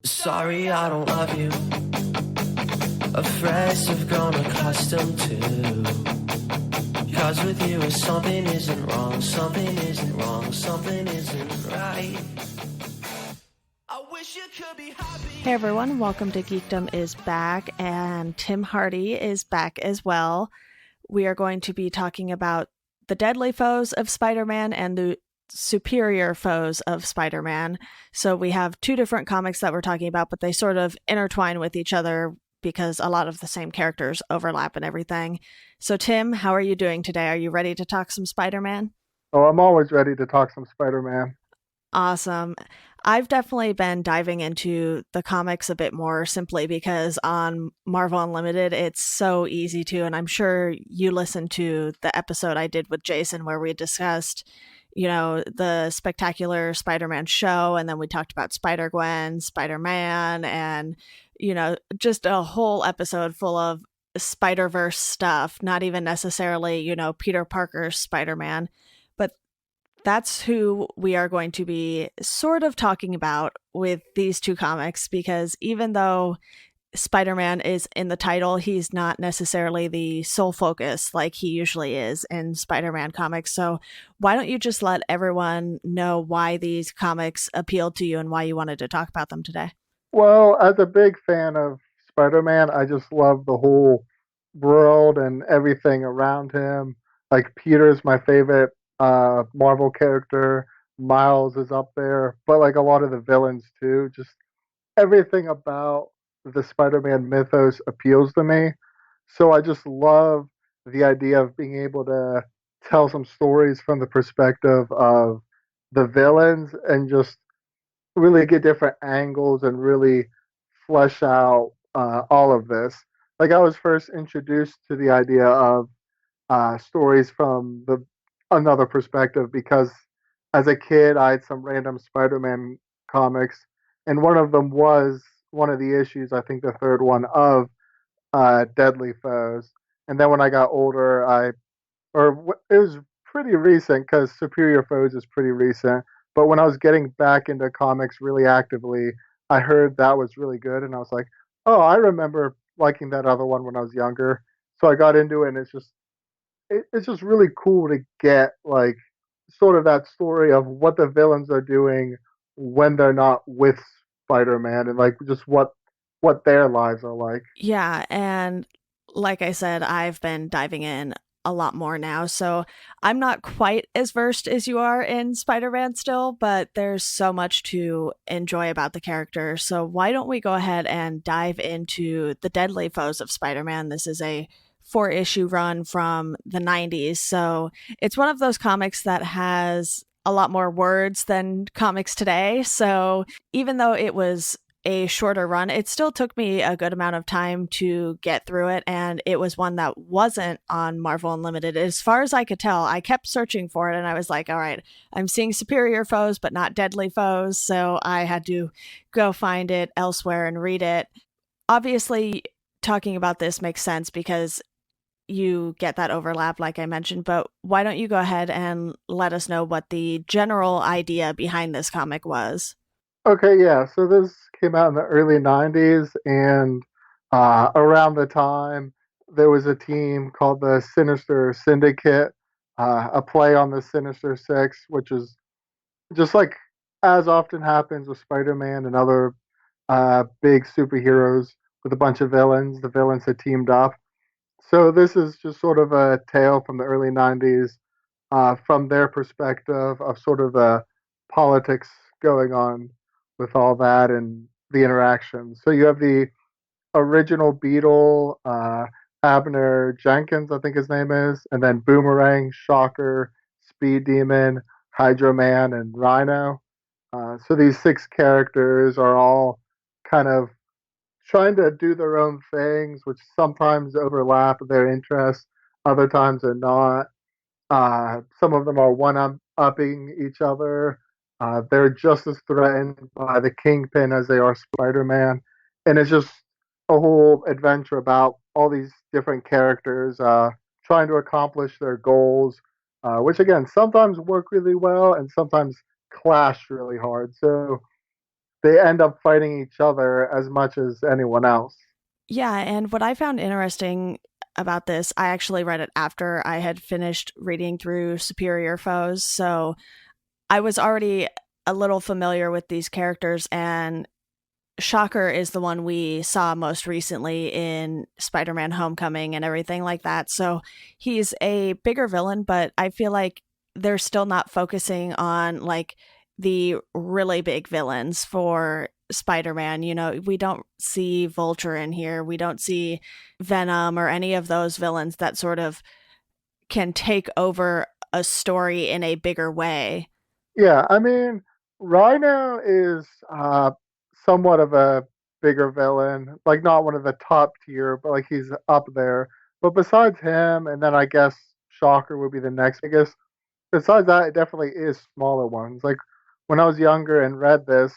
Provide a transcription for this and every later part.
Sorry, I don't love you. Afraid I've grown accustomed to. Cause with you, something isn't wrong, something isn't wrong, something isn't right. I wish you could be happy. Hey everyone, welcome to Geekdom is back, and Tim Hardy is back as well. We are going to be talking about the deadly foes of Spider-Man and the superior foes of Spider-Man. So we have two different comics that we're talking about, but they sort of intertwine with each other because a lot of the same characters overlap and everything. So Tim, how are you doing today? Are you ready to talk some Spider-Man? Oh, I'm always ready to talk some Spider-Man. Awesome. I've definitely been diving into the comics a bit more simply because on Marvel Unlimited, it's so easy to, and I'm sure you listened to the episode I did with Jason where we discussed, the Spectacular Spider-Man show, and then we talked about Spider-Gwen, Spider-Man, and, just a whole episode full of Spider-Verse stuff, not even necessarily, Peter Parker's Spider-Man. But that's who we are going to be sort of talking about with these two comics, because even though Spider-Man is in the title, he's not necessarily the sole focus like he usually is in Spider-Man comics. So why don't you just let everyone know why these comics appealed to you and why you wanted to talk about them today? Well, as a big fan of Spider-Man, I just love the whole world and everything around him. Like Peter's my favorite Marvel character. Miles is up there, but like a lot of the villains too. Just everything about the Spider-Man mythos appeals to me. So I just love the idea of being able to tell some stories from the perspective of the villains and just really get different angles and really flesh out all of this. Like I was first introduced to the idea of stories from the another perspective because as a kid I had some random Spider-Man comics, and one of them was one of the issues, I think the third one of Deadly Foes. And then when I got older, it was pretty recent because Superior Foes is pretty recent. But when I was getting back into comics really actively, I heard that was really good, and I was like, oh, I remember liking that other one when I was younger. So I got into it, and it's just really cool to get like sort of that story of what the villains are doing when they're not with Spider-Man, and like just what their lives are like. Yeah, and like I said, I've been diving in a lot more now, so I'm not quite as versed as you are in Spider-Man still, but there's so much to enjoy about the character. So why don't we go ahead and dive into the Deadly Foes of Spider-Man? This is a 4-issue run from the 90s, so it's one of those comics that has a lot more words than comics today. So even though it was a shorter run, it still took me a good amount of time to get through it, and it was one that wasn't on Marvel Unlimited. As far as I could tell, I kept searching for it, and I was like, all right, I'm seeing superior foes, but not deadly foes, so I had to go find it elsewhere and read it. Obviously, talking about this makes sense because you get that overlap, like I mentioned, but why don't you go ahead and let us know what the general idea behind this comic was? Okay, yeah. So this came out in the early '90s, and around the time there was a team called the Sinister Syndicate, a play on the Sinister Six, which is just like as often happens with Spider-Man and other big superheroes with a bunch of villains. The villains had teamed up. So this is just sort of a tale from the early '90s, from their perspective of sort of the politics going on with all that and the interactions. So you have the original Beetle, Abner Jenkins, I think his name is, and then Boomerang, Shocker, Speed Demon, Hydro Man, and Rhino. So these six characters are all kind of trying to do their own things, which sometimes overlap their interests, other times they're not. Some of them are one upping each other. They're just as threatened by the Kingpin as they are Spider Man. And it's just a whole adventure about all these different characters trying to accomplish their goals, which again, sometimes work really well and sometimes clash really hard. So they end up fighting each other as much as anyone else. Yeah, and what I found interesting about this, I actually read it after I had finished reading through Superior Foes, so I was already a little familiar with these characters, and Shocker is the one we saw most recently in Spider Man Homecoming and everything like that. So he's a bigger villain, but I feel like they're still not focusing on like the really big villains for Spider Man. You know, we don't see Vulture in here, we don't see Venom or any of those villains that sort of can take over a story in a bigger way. Yeah, I mean, Rhino is somewhat of a bigger villain, like not one of the top tier, but like he's up there. But besides him, and then I guess Shocker would be the next biggest. Besides that, it definitely is smaller ones. Like when I was younger and read this,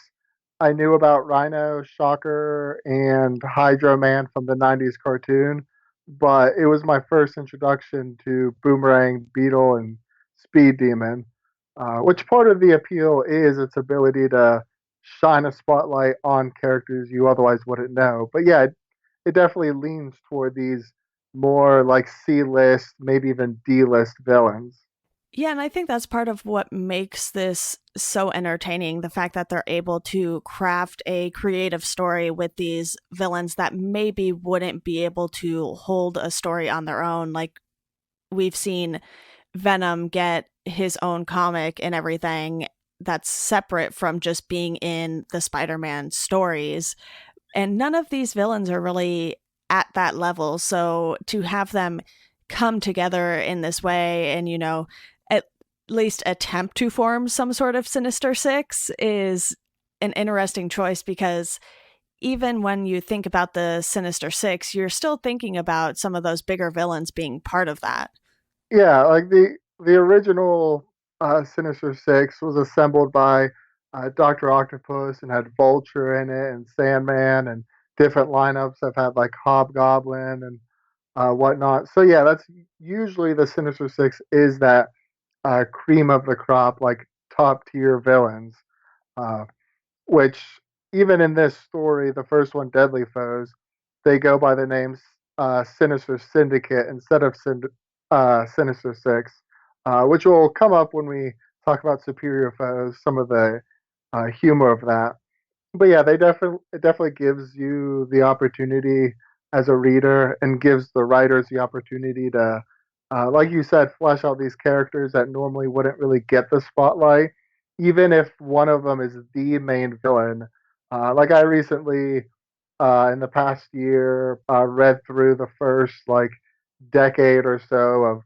I knew about Rhino, Shocker, and Hydro Man from the '90s cartoon, but it was my first introduction to Boomerang, Beetle, and Speed Demon. Which part of the appeal is its ability to shine a spotlight on characters you otherwise wouldn't know. But yeah, it definitely leans toward these more like C list, maybe even D list villains. Yeah, and I think that's part of what makes this so entertaining, the fact that they're able to craft a creative story with these villains that maybe wouldn't be able to hold a story on their own. Like we've seen Venom get his own comic and everything that's separate from just being in the Spider-Man stories. And none of these villains are really at that level. So to have them come together in this way and, you know, at least attempt to form some sort of Sinister Six is an interesting choice because even when you think about the Sinister Six, you're still thinking about some of those bigger villains being part of that. Yeah, like the original Sinister Six was assembled by Doctor Octopus and had Vulture in it and Sandman and different lineups. Have had like Hobgoblin and whatnot. So yeah, that's usually the Sinister Six is that cream of the crop, like top tier villains. Uh, which even in this story, the first one, Deadly Foes, they go by the names Sinister Syndicate instead of Sinister Six, which will come up when we talk about Superior Foes, some of the humor of that. But yeah, they definitely it definitely gives you the opportunity as a reader and gives the writers the opportunity to, like you said, flesh out these characters that normally wouldn't really get the spotlight, even if one of them is the main villain. Like I recently, in the past year, read through the first like decade or so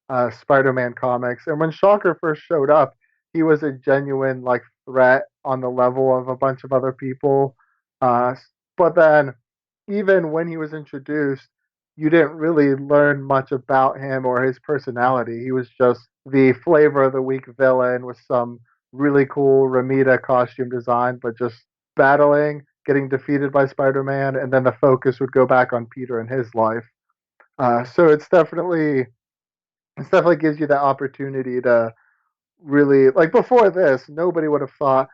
of Spider-Man comics, and when Shocker first showed up, he was a genuine like threat on the level of a bunch of other people. Uh, but then, even when he was introduced, you didn't really learn much about him or his personality. He was just the flavor of the week villain with some really cool Ramita costume design, but just battling, getting defeated by Spider Man, and then the focus would go back on Peter and his life. So it's definitely gives you that opportunity to really like before this, nobody would have thought,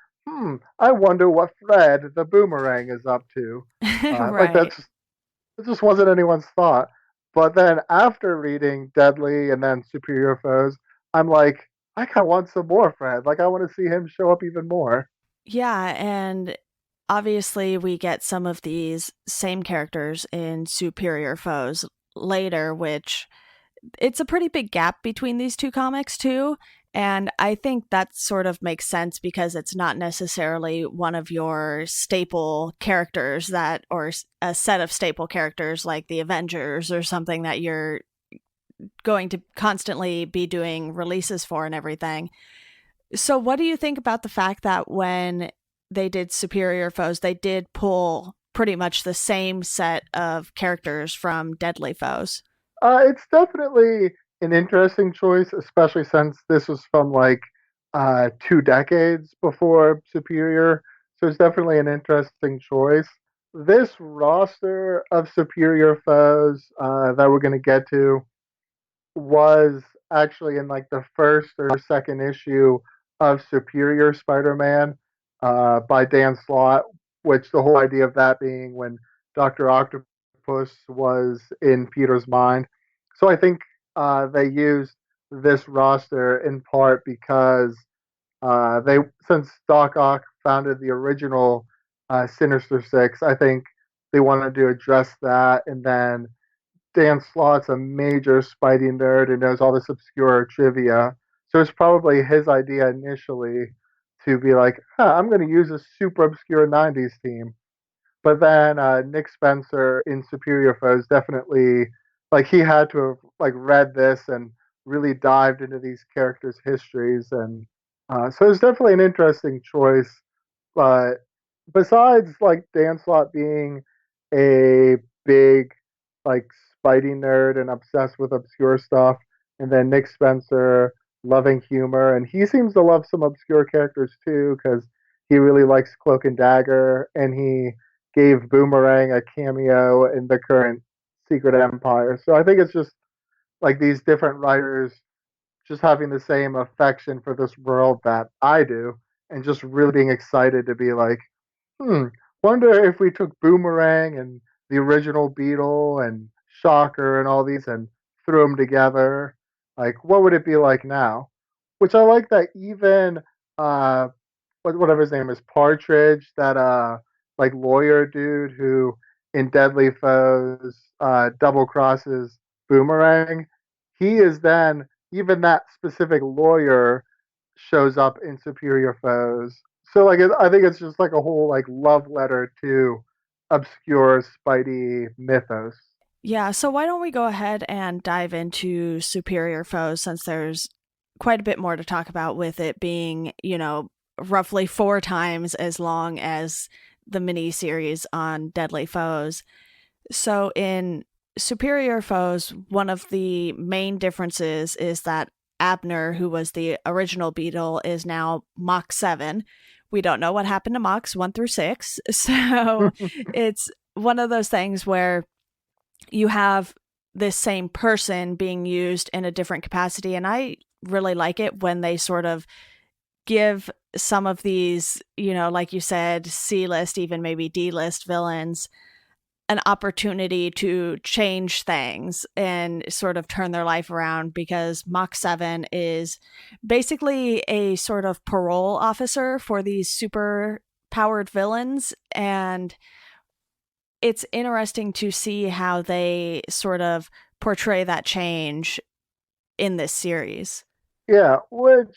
I wonder what Fred the Boomerang is up to. Like Right. it just wasn't anyone's thought. But then after reading Deadly and then Superior Foes, I'm like, I kind of want some more Fred. Like I want to see him show up even more. Yeah, and obviously we get some of these same characters in Superior Foes later, which it's a pretty big gap between these two comics too. And I think that sort of makes sense because it's not necessarily one of your staple characters that, or a set of staple characters like the Avengers or something that you're going to constantly be doing releases for and everything. So, what do you think about the fact that when they did Superior Foes, they did pull pretty much the same set of characters from Deadly Foes? It's definitely an interesting choice, especially since this was from like 2 decades before Superior. So it's definitely an interesting choice. This roster of Superior foes that we're going to get to was actually in like the first or second issue of Superior Spider-Man. by Dan Slott, which the whole idea of that being when Doctor Octopus was in Peter's mind. So I think they used this roster in part because they since Doc Ock founded the original Sinister Six, I think they wanted to address that, and then Dan Slott's a major Spidey nerd and knows all this obscure trivia. So it's probably his idea initially to be like, I'm going to use a super obscure 90s team. But then Nick Spencer in Superior Foes definitely, like, he had to have, like, read this and really dived into these characters' histories. And so it's definitely an interesting choice. But besides, like, Dan Slott being a big, like, Spidey nerd and obsessed with obscure stuff, and then Nick Spencer loving humor, and he seems to love some obscure characters too, because he really likes Cloak and Dagger, and he gave Boomerang a cameo in the current Secret Empire. So I think it's just like these different writers just having the same affection for this world that I do, and just really being excited to be like, hmm, wonder if we took Boomerang and the original Beetle and Shocker and all these and threw them together, like what would it be like now? Which I like that even uh whatever his name is, Partridge, that like lawyer dude who in Deadly Foes double crosses Boomerang. He is then even that specific lawyer shows up in Superior Foes. So like I think it's just like a whole like love letter to obscure Spidey mythos. Yeah, so why don't we go ahead and dive into Superior Foes since there's quite a bit more to talk about with it being, roughly 4 times as long as the mini series on Deadly Foes. So in Superior Foes, one of the main differences is that Abner, who was the original Beetle, is now Mach 7. We don't know what happened to Machs 1 through 6. So it's one of those things where you have this same person being used in a different capacity. And I really like it when they sort of give some of these, like you said, C list, even maybe D list villains an opportunity to change things and sort of turn their life around because Mach 7 is basically a sort of parole officer for these super powered villains. And it's interesting to see how they sort of portray that change in this series. Yeah, which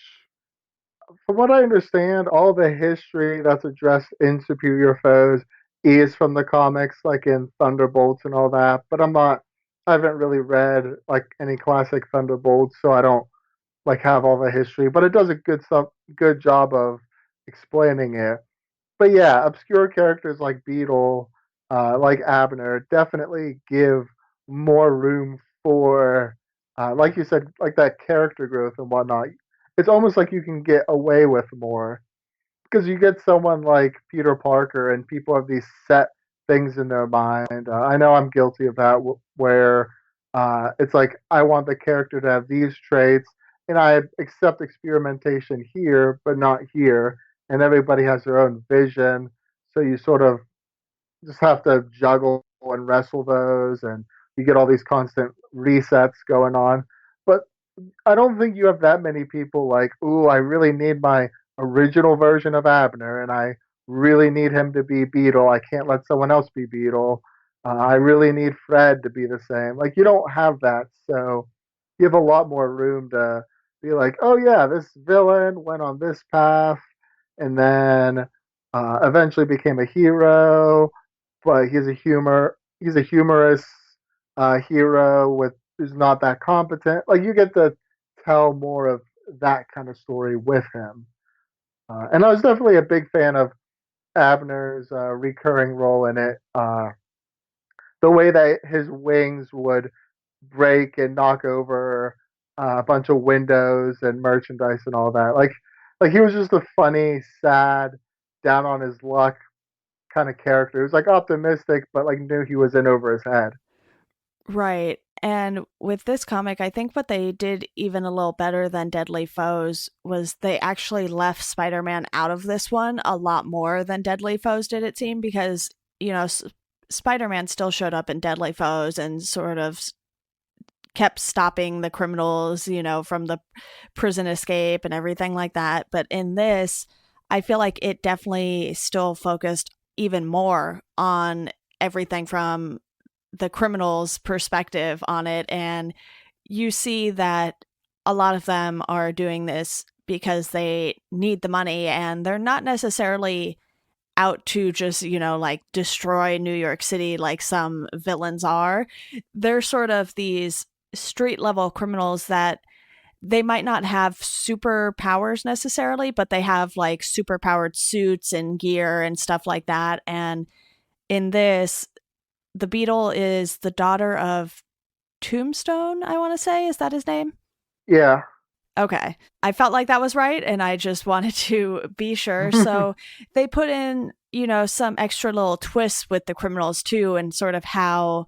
from what I understand, all the history that's addressed in Superior Foes is from the comics, like in Thunderbolts and all that. But I haven't really read like any classic Thunderbolts, so I don't like have all the history. But it does a good job of explaining it. But yeah, obscure characters like Beetle, like Abner, definitely give more room for, like you said, like that character growth and whatnot. It's almost like you can get away with more because you get someone like Peter Parker and people have these set things in their mind. I know I'm guilty of that, where it's like I want the character to have these traits, and I accept experimentation here, but not here. And everybody has their own vision, so you sort of just have to juggle and wrestle those, and you get all these constant resets going on. But I don't think you have that many people like, ooh, I really need my original version of Abner, and I really need him to be Beetle. I can't let someone else be Beetle. I really need Fred to be the same. Like, you don't have that, so you have a lot more room to be like, oh yeah, this villain went on this path, and then eventually became a hero, but he's a humorous hero with who's not that competent. Like you get to tell more of that kind of story with him. And I was definitely a big fan of Abner's recurring role in it. The way that his wings would break and knock over a bunch of windows and merchandise and all that. Like he was just a funny, sad, down on his luck kind of character. He was like optimistic, but like knew he was in over his head. Right. And with this comic, I think what they did even a little better than Deadly Foes was they actually left Spider Man out of this one a lot more than Deadly Foes did, it seemed, because, you know, Spider Man still showed up in Deadly Foes and sort of kept stopping the criminals, you know, from the prison escape and everything like that. But in this, I feel like it definitely still focused even more on everything from the criminal's perspective on it. And you see that a lot of them are doing this because they need the money and they're not necessarily out to just, you know, like destroy New York City like some villains are. They're sort of these street level criminals that they might not have superpowers necessarily, but they have like super powered suits and gear and stuff like that. And in this, the Beetle is the daughter of Tombstone, I want to say. Is that his name? Yeah. Okay. I felt like that was right, and I just wanted to be sure. So they put in, you know, some extra little twists with the criminals too, and sort of how,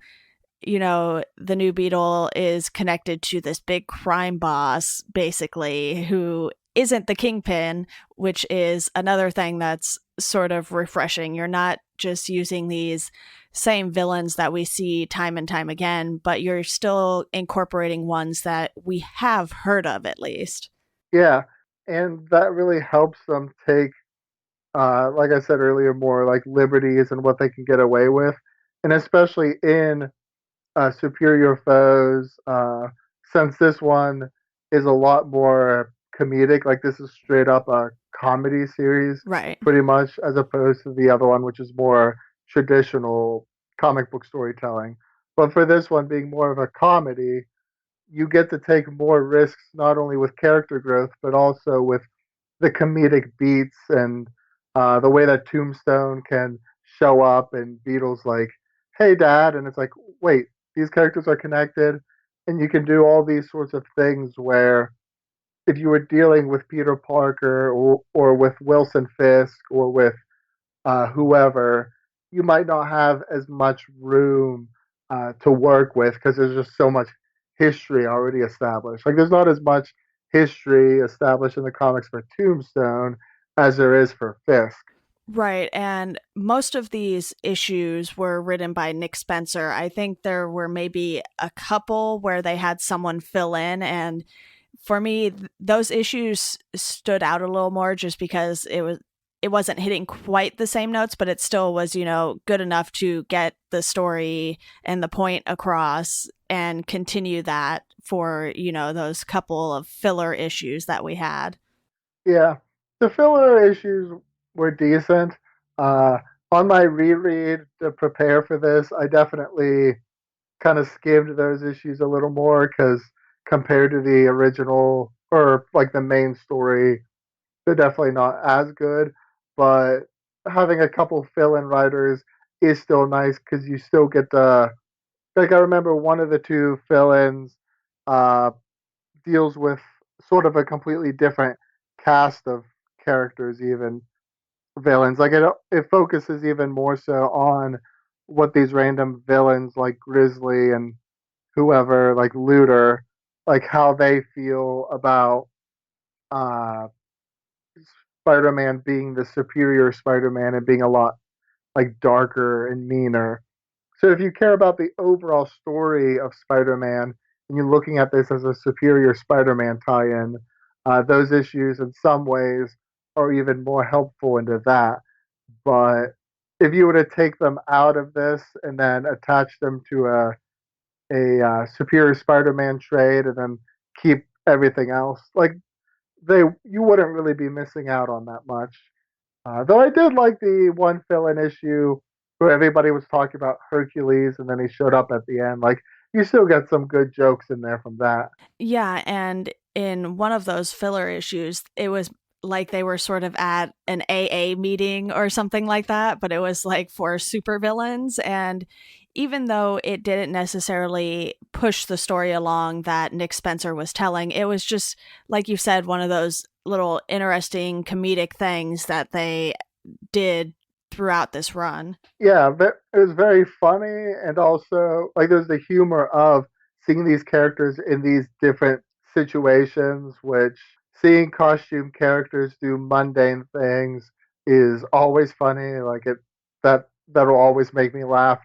you know, the new Beetle is connected to this big crime boss, basically, who isn't the Kingpin, which is another thing that's sort of refreshing. You're not just using these same villains that we see time and time again, but you're still incorporating ones that we have heard of at least. Yeah. And that really helps them take, like I said earlier, more like liberties and what they can get away with. And especially in Superior Foes, since this one is a lot more comedic, like this is straight up a comedy series, Right. pretty much, as opposed to the other one, which is more traditional comic book storytelling. But for this one being more of a comedy, you get to take more risks not only with character growth, but also with the comedic beats and the way that Tombstone can show up and Beetle's like, "Hey, Dad," and it's like, "Wait, these characters are connected," and you can do all these sorts of things where if you were dealing with Peter Parker or with Wilson Fisk or with whoever, you might not have as much room to work with because there's just so much history already established. Like there's not as much history established in the comics for Tombstone as there is for Fisk. Right. And most of these issues were written by Nick Spencer. I think there were maybe a couple where they had someone fill in. And for me, those issues stood out a little more just because it wasn't hitting quite the same notes, but it still was, you know, good enough to get the story and the point across and continue that for, you know, those couple of filler issues that we had. Yeah, the filler issues were decent. Uh, on my reread to prepare for this, I definitely kind of skimmed those issues a little more because compared to the original or like the main story, they're definitely not as good. But having a couple fill-in writers is still nice because you still get the like. I remember one of the two fill-ins uh, deals with sort of a completely different cast of characters, even villains. Like it focuses even more so on what these random villains like Grizzly and whoever, like Looter, like how they feel about uh, Spider-Man being the superior Spider-Man and being a lot like darker and meaner. So if you care about the overall story of Spider-Man and you're looking at this as a superior Spider-Man tie-in, those issues in some ways are even more helpful into that. But if you were to take them out of this and then attach them to a superior Spider-Man trade and then keep everything else, like they you wouldn't really be missing out on that much. Though I did like the one fill-in issue where everybody was talking about Hercules and then he showed up at the end. Like you still get some good jokes in there from that. Yeah, and in one of those filler issues, it was like they were sort of at an AA meeting or something like that, but it was like for supervillains. And even though it didn't necessarily push the story along that Nick Spencer was telling, it was just, like you said, one of those little interesting comedic things that they did throughout this run. Yeah, it was very funny, and also like there's the humor of seeing these characters in these different situations, which seeing costume characters do mundane things is always funny. Like that'll always make me laugh.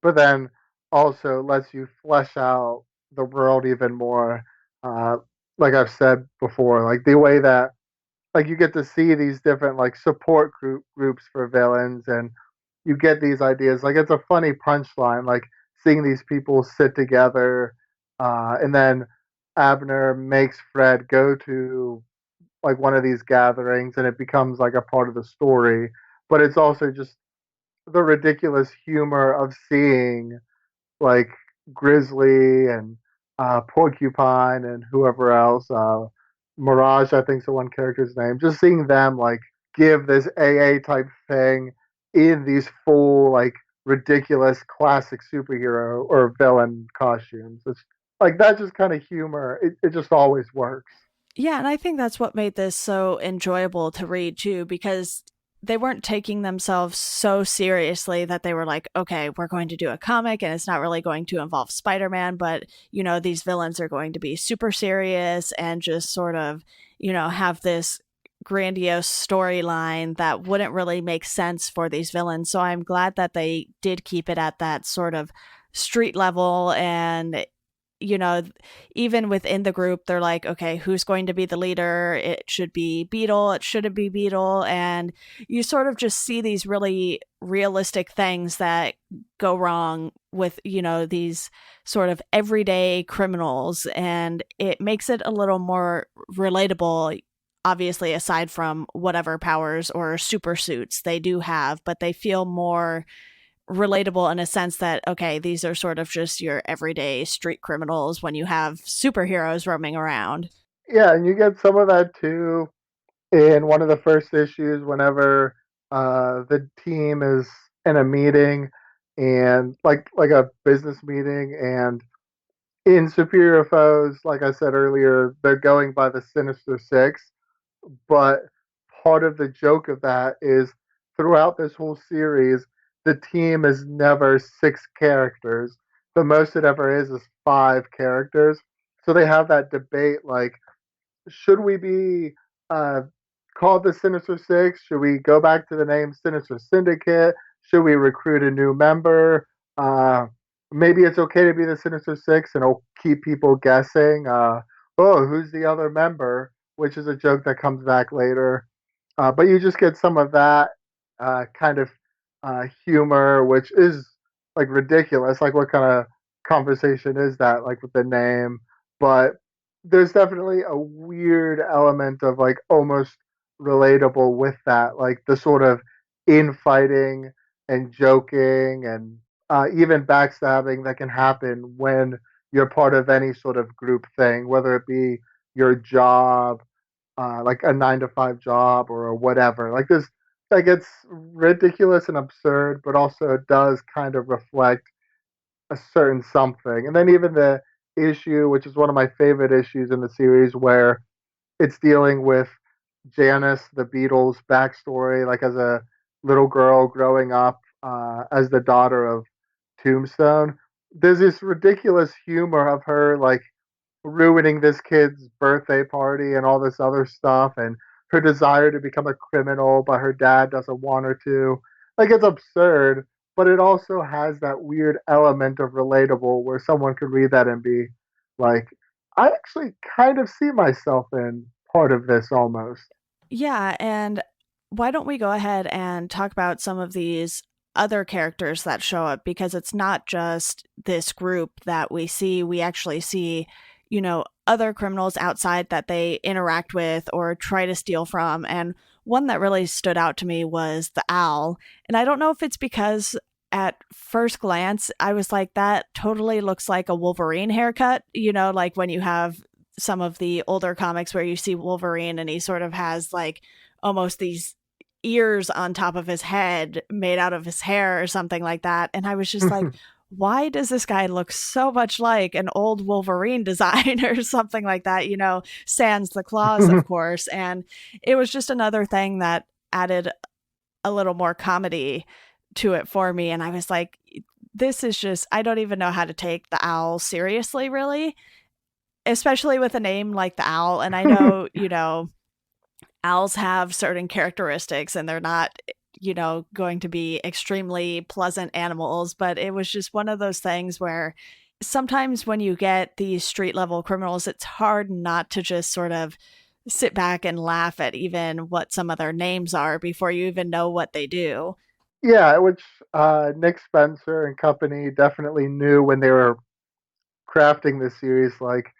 But then also lets you flesh out the world even more. Uh, like I've said before, like the way that like you get to see these different like support groups for villains, and you get these ideas. Like it's a funny punchline, like seeing these people sit together, and then Abner makes Fred go to like one of these gatherings, and it becomes like a part of the story. But it's also just the ridiculous humor of seeing like Grizzly and Porcupine and whoever else. Mirage, I think, is the one character's name. Just seeing them like give this AA type thing in these full like ridiculous classic superhero or villain costumes. It's like that just kind of humor. It just always works. Yeah, and I think that's what made this so enjoyable to read too, because they weren't taking themselves so seriously that they were like, okay, we're going to do a comic and it's not really going to involve Spider-Man, but these villains are going to be super serious and just sort of, have this grandiose storyline that wouldn't really make sense for these villains. So I'm glad that they did keep it at that sort of street level. And you know, even within the group, they're like, okay, who's going to be the leader? It should be Beetle. It shouldn't be Beetle. And you sort of just see these really realistic things that go wrong with, these sort of everyday criminals. And it makes it a little more relatable, obviously, aside from whatever powers or super suits they do have, but they feel more relatable in a sense that, okay, these are sort of just your everyday street criminals when you have superheroes roaming around. Yeah, and you get some of that too in one of the first issues whenever the team is in a meeting and like a business meeting, and in Superior Foes, like I said earlier, they're going by the Sinister Six, but part of the joke of that is throughout this whole series, the team is never six characters. The most it ever is five characters. So they have that debate like, should we be uh, called the Sinister Six? Should we go back to the name Sinister Syndicate? Should we recruit a new member? Uh, Maybe it's okay to be the Sinister Six, and it'll keep people guessing. Oh, who's the other member? Which is a joke that comes back later. But you just get some of that kind of humor, which is like ridiculous. Like, what kind of conversation is that? Like with the name, but there's definitely a weird element of like almost relatable with that, like the sort of infighting and joking and even backstabbing that can happen when you're part of any sort of group thing, whether it be your job, like a 9 to 5 job or whatever. Like this, like it's ridiculous and absurd, but also it does kind of reflect a certain something. And then even the issue, which is one of my favorite issues in the series, where it's dealing with Janice, the Beatles' backstory, like as a little girl growing up as the daughter of Tombstone. There's this ridiculous humor of her like ruining this kid's birthday party and all this other stuff, and her desire to become a criminal, but her dad doesn't want her to. Like it's absurd, but it also has that weird element of relatable where someone could read that and be like, I actually kind of see myself in part of this almost. Yeah, and why don't we go ahead and talk about some of these other characters that show up, because it's not just this group that we see. We actually see, other criminals outside that they interact with or try to steal from. And one that really stood out to me was the owl. And I don't know if it's because at first glance I was like, that totally looks like a Wolverine haircut, like when you have some of the older comics where you see Wolverine and he sort of has like almost these ears on top of his head made out of his hair or something like that. And I was just like, why does this guy look so much like an old Wolverine design or something like that? Sans the claws, of course. And it was just another thing that added a little more comedy to it for me. And I was like, this is just, I don't even know how to take the owl seriously, really, especially with a name like the owl. And I know, owls have certain characteristics and they're not, going to be extremely pleasant animals, but it was just one of those things where sometimes when you get these street level criminals, it's hard not to just sort of sit back and laugh at even what some of their names are before you even know what they do. Yeah, which Nick Spencer and company definitely knew when they were crafting this series. Like,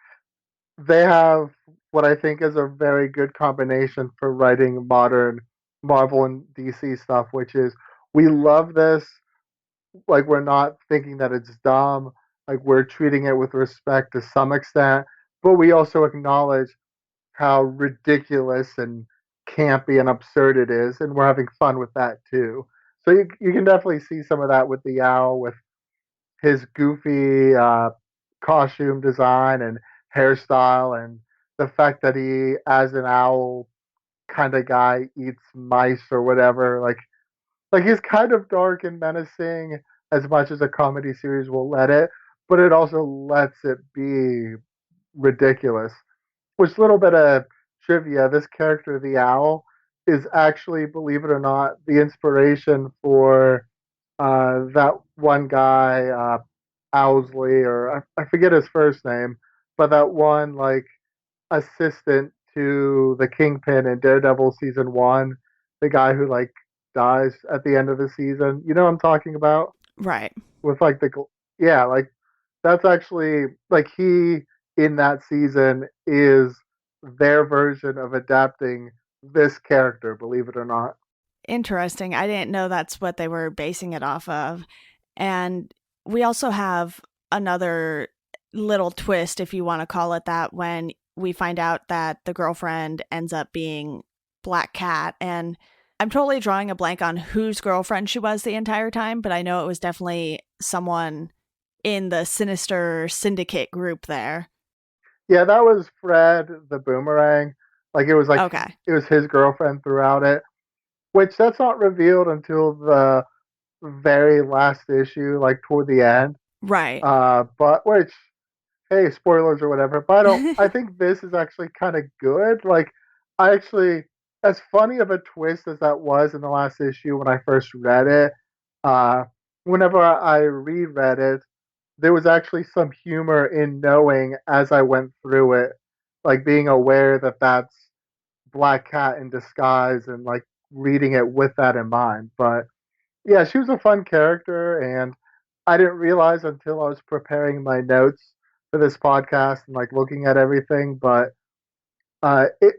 they have what I think is a very good combination for writing modern Marvel and DC stuff, which is we love this. Like, we're not thinking that it's dumb. Like, we're treating it with respect to some extent, but we also acknowledge how ridiculous and campy and absurd it is, and we're having fun with that too. So you can definitely see some of that with the owl, with his goofy costume design and hairstyle, and the fact that he, as an owl kind of guy, eats mice or whatever. Like he's kind of dark and menacing as much as a comedy series will let it, but it also lets it be ridiculous. Which, little bit of trivia, this character, the owl, is actually, believe it or not, the inspiration for that one guy, Owsley, or I forget his first name, but that one like assistant to the Kingpin in Daredevil season one, the guy who like dies at the end of the season. You know what I'm talking about? Right. With like yeah, like that's actually like he in that season is their version of adapting this character, believe it or not. Interesting. I didn't know that's what they were basing it off of. And we also have another little twist, if you want to call it that, when we find out that the girlfriend ends up being Black Cat. And I'm totally drawing a blank on whose girlfriend she was the entire time, but I know it was definitely someone in the Sinister Syndicate group there. Yeah, that was Fred the Boomerang. Like Okay. it was his girlfriend throughout it, which that's not revealed until the very last issue, like toward the end. Right. But which, hey, spoilers or whatever. But I think this is actually kind of good. Like, I actually, as funny of a twist as that was in the last issue when I first read it, uh, whenever I reread it, there was actually some humor in knowing as I went through it, like being aware that that's Black Cat in disguise and like reading it with that in mind. But yeah, she was a fun character, and I didn't realize until I was preparing my notes for this podcast and like looking at everything. But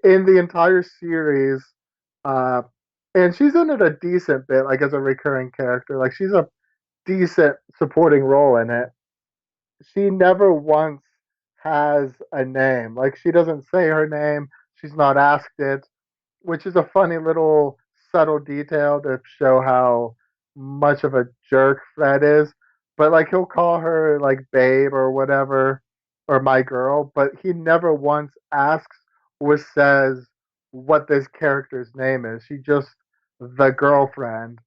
in the entire series, uh, and she's in it a decent bit, like as a recurring character. Like she's a decent supporting role in it. She never once has a name. Like she doesn't say her name. She's not asked it, which is a funny little subtle detail to show how much of a jerk Fred is. But like he'll call her like babe or whatever, or my girl, but he never once asks or says what this character's name is. She just the girlfriend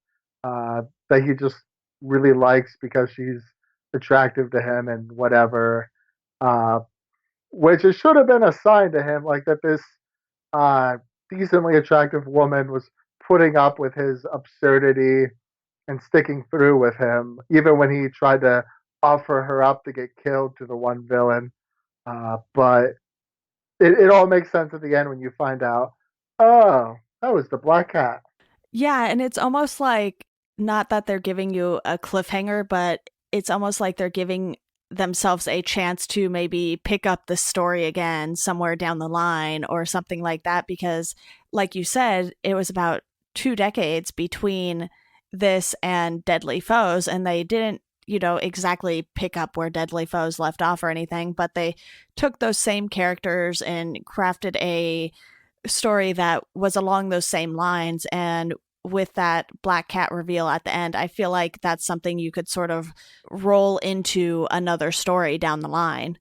that he just really likes because she's attractive to him and whatever. Uh, which it should have been a sign to him, like that this uh, decently attractive woman was putting up with his absurdity and sticking through with him, even when he tried to offer her up to get killed to the one villain. But it all makes sense at the end when you find out, oh, that was the Black Cat. Yeah, and it's almost like not that they're giving you a cliffhanger, but it's almost like they're giving themselves a chance to maybe pick up the story again somewhere down the line or something like that because like you said, it was about 2 decades between this and Deadly Foes and they didn't, exactly pick up where Deadly Foes left off or anything, but they took those same characters and crafted a story that was along those same lines and with that Black Cat reveal at the end, I feel like that's something you could sort of roll into another story down the line.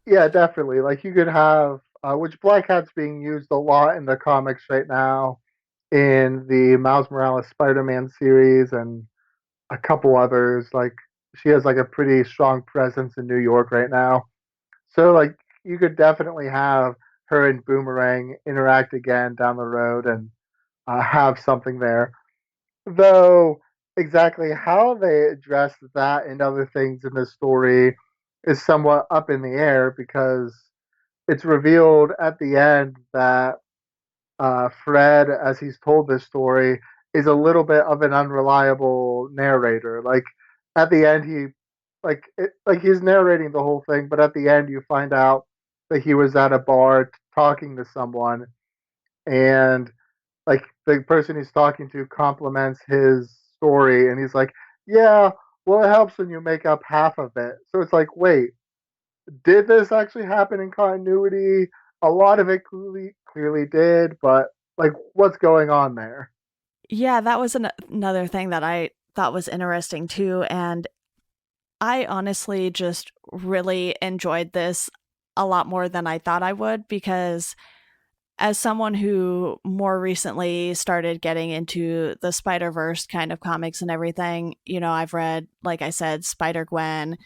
Yeah, definitely. Like you could have, which Black Cat's being used a lot in the comics right now. in the Miles Morales Spider-Man series and a couple others. Like she has like a pretty strong presence in New York right now. So like you could definitely have her and Boomerang interact again down the road and have something there. Though exactly how they address that and other things in the story is somewhat up in the air because it's revealed at the end that Fred, as he's told this story, is a little bit of an unreliable narrator. Like at the end, like he's narrating the whole thing, but at the end, you find out that he was at a bar talking to someone, and like the person he's talking to compliments his story, and he's like, "Yeah, well, it helps when you make up half of it." So it's like, wait, did this actually happen in continuity? A lot of it clearly did, but like, what's going on there? Yeah, that was another thing that I thought was interesting too. And I honestly just really enjoyed this a lot more than I thought I would because as someone who more recently started getting into the Spider Verse kind of comics and everything, I've read, like I said, Spider Gwen,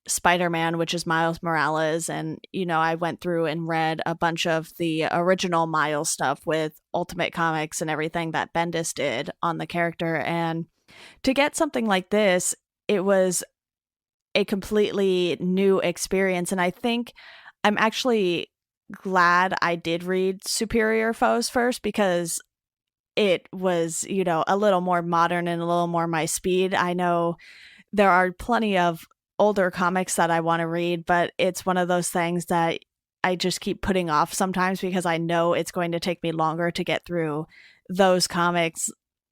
Spider Man, which is Miles Morales, and I went through and read a bunch of the original Miles stuff with Ultimate Comics and everything that Bendis did on the character. And to get something like this, it was a completely new experience. And I think I'm actually glad I did read Superior Foes first because it was, a little more modern and a little more my speed. I know there are plenty of older comics that I want to read, but it's one of those things that I just keep putting off sometimes because I know it's going to take me longer to get through those comics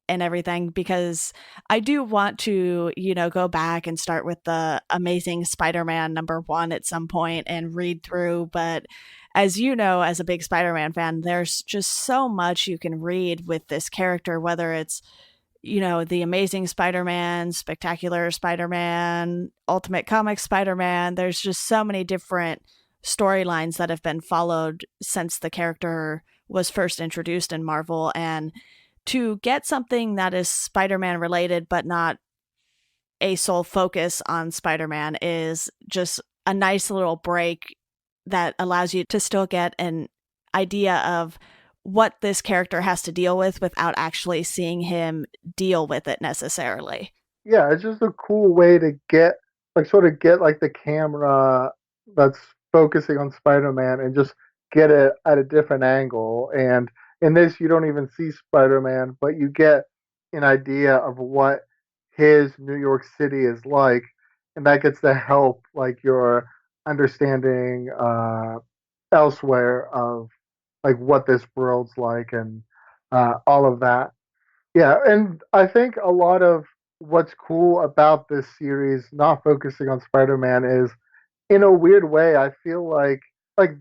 and everything because I do want to, go back and start with the Amazing Spider-Man #1 at some point and read through. But as you know, as a big Spider-Man fan, there's just so much you can read with this character, whether it's the Amazing Spider-Man, Spectacular Spider-Man, Ultimate Comics Spider-Man. There's just so many different storylines that have been followed since the character was first introduced in Marvel. And to get something that is Spider-Man related, but not a sole focus on Spider-Man is just a nice little break that allows you to still get an idea of what this character has to deal with without actually seeing him deal with it necessarily. Yeah, it's just a cool way to get like sort of get like the camera that's focusing on Spider-Man and just get it at a different angle. And in this, you don't even see Spider-Man, but you get an idea of what his New York City is like, and that gets to help like your understanding elsewhere of like what this world's like and all of that. Yeah, and I think a lot of what's cool about this series not focusing on Spider-Man is in a weird way I feel like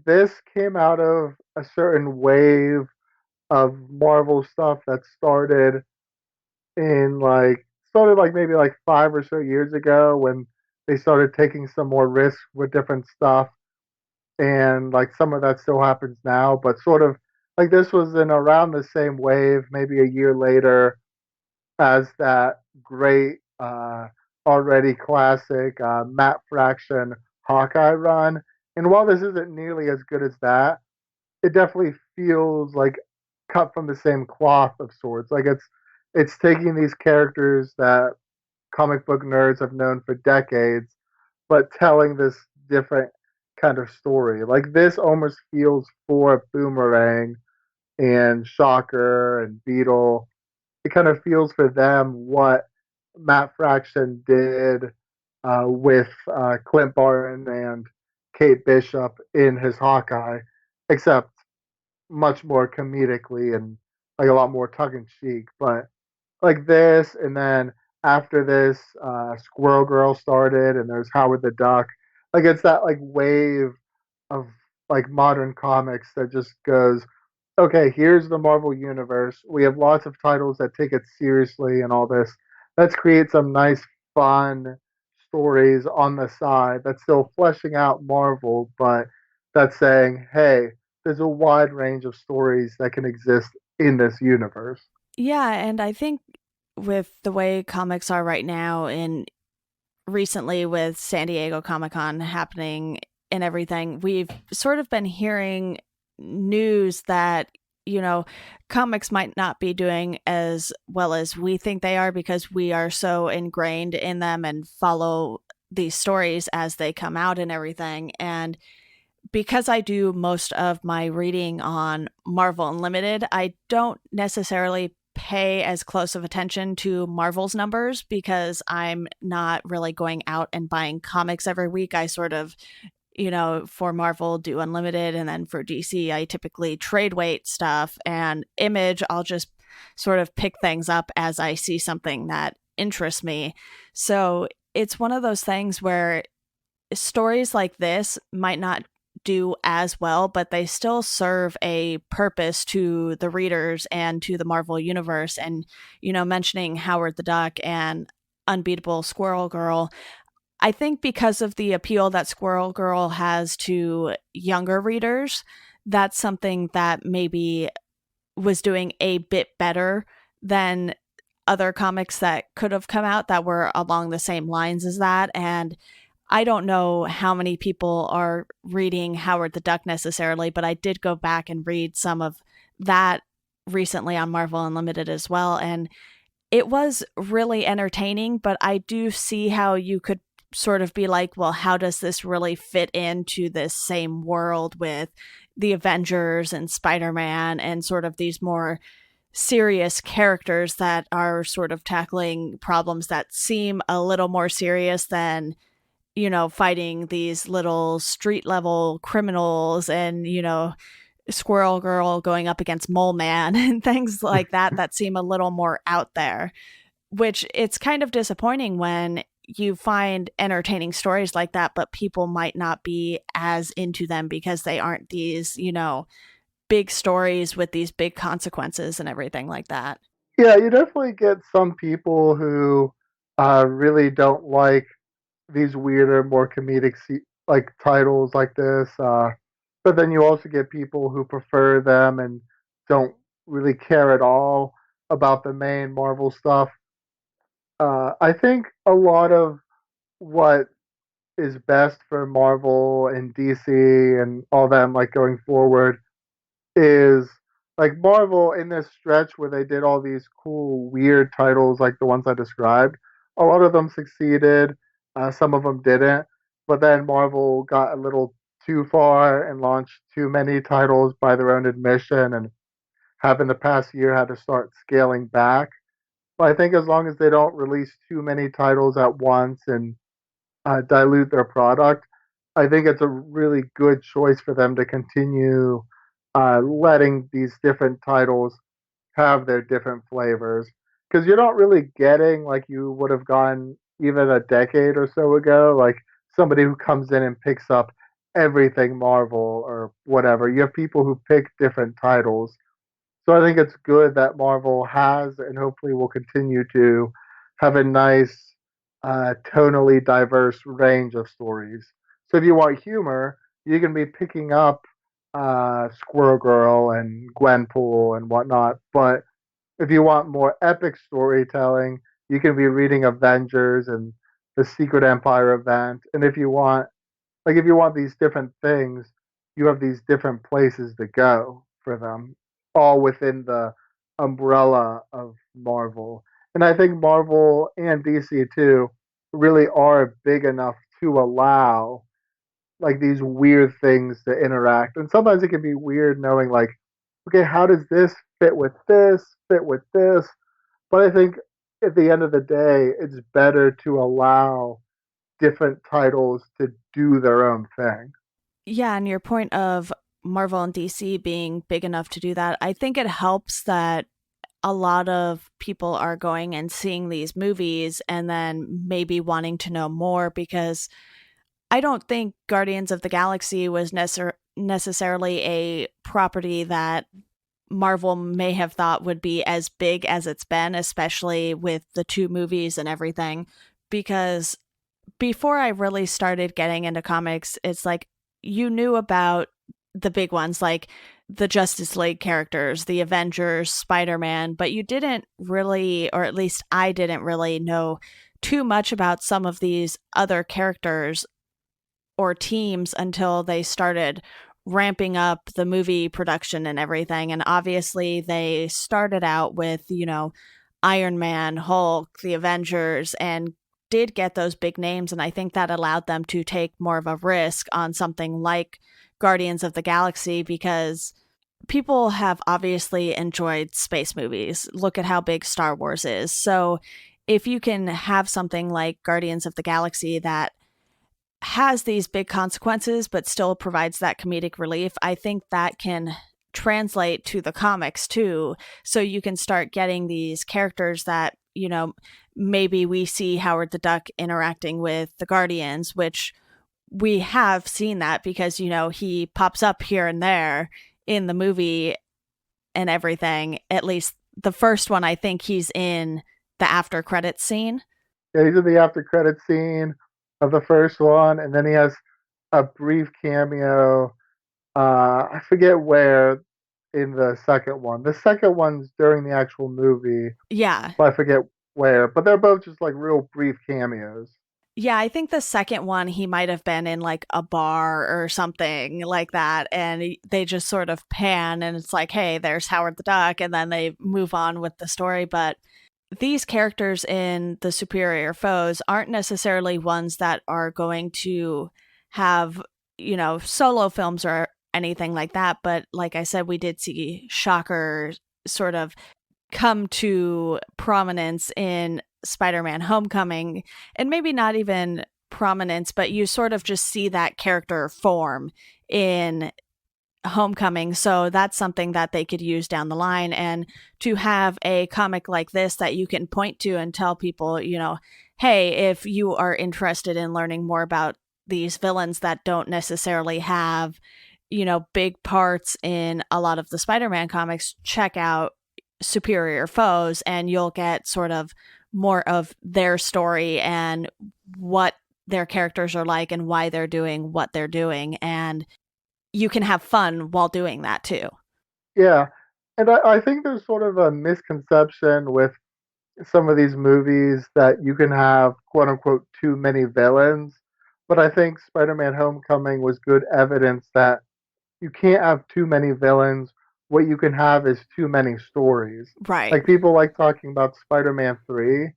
this came out of a certain wave of Marvel stuff that started like maybe like 5 or so years ago when they started taking some more risks with different stuff, and like some of that still happens now, but sort of like this was in around the same wave maybe a year later as that great, already classic Matt Fraction Hawkeye run. And while this isn't nearly as good as that, it definitely feels like cut from the same cloth of sorts. Like it's taking these characters that comic book nerds have known for decades, but telling this different kind of story. Like this almost feels for Boomerang and Shocker and Beetle, it kind of feels for them what Matt Fraction did with Clint Barton and Kate Bishop in his Hawkeye, except much more comedically and like a lot more tongue in cheek. But like this, and then after this, Squirrel Girl started, and there's Howard the Duck. Like it's that like wave of like modern comics that just goes, okay, here's the Marvel universe. We have lots of titles that take it seriously and all this. Let's create some nice, fun stories on the side that's still fleshing out Marvel, but that's saying, hey, there's a wide range of stories that can exist in this universe. Yeah, and I think with the way comics are right now, and recently with San Diego Comic-Con happening and everything, we've sort of been hearing news that, you know, comics might not be doing as well as we think they are because we are so ingrained in them and follow these stories as they come out and everything. And because I do most of my reading on Marvel Unlimited, I don't necessarily pay as close of attention to Marvel's numbers because I'm not really going out and buying comics every week. I sort of, for Marvel do Unlimited, and then for DC I typically trade weight stuff, and Image I'll just sort of pick things up as I see something that interests me. So it's one of those things where stories like this might not do as well, but they still serve a purpose to the readers and to the Marvel universe. And, mentioning Howard the Duck and Unbeatable Squirrel Girl, I think because of the appeal that Squirrel Girl has to younger readers, that's something that maybe was doing a bit better than other comics that could have come out that were along the same lines as that. And I don't know how many people are reading Howard the Duck necessarily, but I did go back and read some of that recently on Marvel Unlimited as well. And it was really entertaining, but I do see how you could sort of be like, well, how does this really fit into this same world with the Avengers and Spider-Man and sort of these more serious characters that are sort of tackling problems that seem a little more serious than, fighting these little street level criminals and, Squirrel Girl going up against Mole Man and things like that that seem a little more out there, which it's kind of disappointing when you find entertaining stories like that, but people might not be as into them because they aren't these, big stories with these big consequences and everything like that. Yeah, you definitely get some people who really don't like these weirder, more comedic like titles like this. But then you also get people who prefer them and don't really care at all about the main Marvel stuff. I think a lot of what is best for Marvel and DC and all them like going forward is like Marvel in this stretch where they did all these cool weird titles like the ones I described. A lot of them succeeded, some of them didn't. But then Marvel got a little too far and launched too many titles by their own admission, and have in the past year had to start scaling back. But I think as long as they don't release too many titles at once and dilute their product, I think it's a really good choice for them to continue letting these different titles have their different flavors. Because you're not really getting like you would have gotten even a decade or so ago, like somebody who comes in and picks up everything Marvel or whatever. You have people who pick different titles, so I think it's good that Marvel has and hopefully will continue to have a nice, tonally diverse range of stories. So if you want humor, you can be picking up Squirrel Girl and Gwenpool and whatnot. But if you want more epic storytelling, you can be reading Avengers and the Secret Empire event. And if you want these different things, you have these different places to go for them, all within the umbrella of Marvel. And I think Marvel and DC too really are big enough to allow like these weird things to interact. And sometimes it can be weird knowing like, okay, how does this fit with this? But I think at the end of the day, it's better to allow different titles to do their own thing. Yeah, and your point of Marvel and DC being big enough to do that, I think it helps that a lot of people are going and seeing these movies and then maybe wanting to know more because I don't think Guardians of the Galaxy was necessarily a property that Marvel may have thought would be as big as it's been, especially with the two movies and everything. Because before I really started getting into comics, it's like you knew about the big ones like the Justice League characters, the Avengers, Spider-Man, but you didn't really, or at least I didn't really know too much about some of these other characters or teams until they started ramping up the movie production and everything. And obviously, they started out with, Iron Man, Hulk, the Avengers, and did get those big names. And I think that allowed them to take more of a risk on something like Guardians of the Galaxy because people have obviously enjoyed space movies. Look at how big Star Wars is. So if you can have something like Guardians of the Galaxy that has these big consequences but still provides that comedic relief, I think that can translate to the comics too. So you can start getting these characters that, maybe we see Howard the Duck interacting with the Guardians, which we have seen that because, he pops up here and there in the movie and everything. At least the first one, I think he's in the after credits scene. Yeah, he's in the after credit scene of the first one, and then he has a brief cameo. I forget where in the second one. The second one's during the actual movie, Yeah. but I forget where. But they're both just like real brief cameos. Yeah, I think the second one he might have been in like a bar or something like that, and they just sort of pan and it's like, hey, there's Howard the Duck, and then they move on with the story. But these characters in the Superior Foes aren't necessarily ones that are going to have, solo films or anything like that. But like I said, we did see Shocker sort of come to prominence in Spider-Man Homecoming, and maybe not even prominence, but you sort of just see that character form in Homecoming. So that's something that they could use down the line. And to have a comic like this that you can point to and tell people, hey, if you are interested in learning more about these villains that don't necessarily have, big parts in a lot of the Spider-Man comics, check out Superior Foes and you'll get sort of more of their story and what their characters are like and why they're doing what they're doing. And you can have fun while doing that too. Yeah, and I think there's sort of a misconception with some of these movies that you can have quote unquote too many villains. But I think Spider Man Homecoming was good evidence that you can't have too many villains. What you can have is too many stories. Right. Like people like talking about Spider Man 3.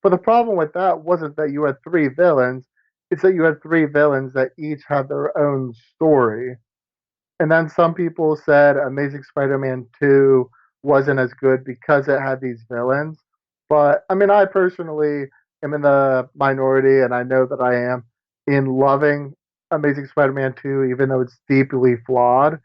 But the problem with that wasn't that you had three villains, it's that you had three villains that each had their own story. And then some people said Amazing Spider-Man 2 wasn't as good because it had these villains. But I mean, I personally am in the minority, and I know that I am in loving Amazing Spider-Man 2, even though it's deeply flawed.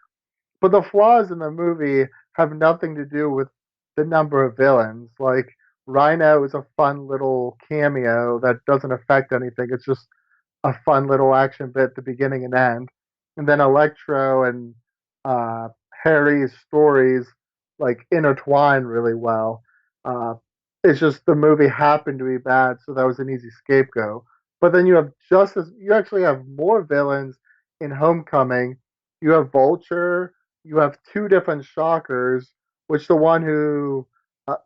But the flaws in the movie have nothing to do with the number of villains. Like, Rhino is a fun little cameo that doesn't affect anything. It's just a fun little action bit at the beginning and end. And then Electro and uh, Harry's stories like intertwine really well. Uh, it's just the movie happened to be bad, so that was an easy scapegoat. But then you actually have more villains in Homecoming. You have Vulture, you have two different Shockers, which the one who,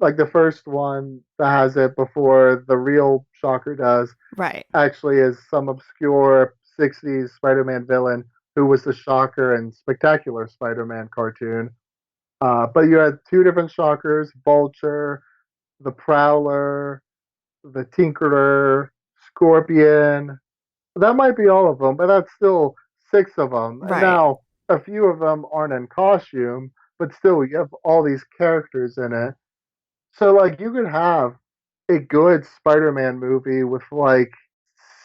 like the first one that has it before the real Shocker does, Right. actually is some obscure 60s Spider Man villain who was the Shocker and Spectacular Spider Man cartoon. But you had two different Shockers: Vulture, the Prowler, the Tinkerer, Scorpion. That might be all of them, but that's still six of them. And Right. now a few of them aren't in costume, but still you have all these characters in it. So like you could have a good Spider-Man movie with like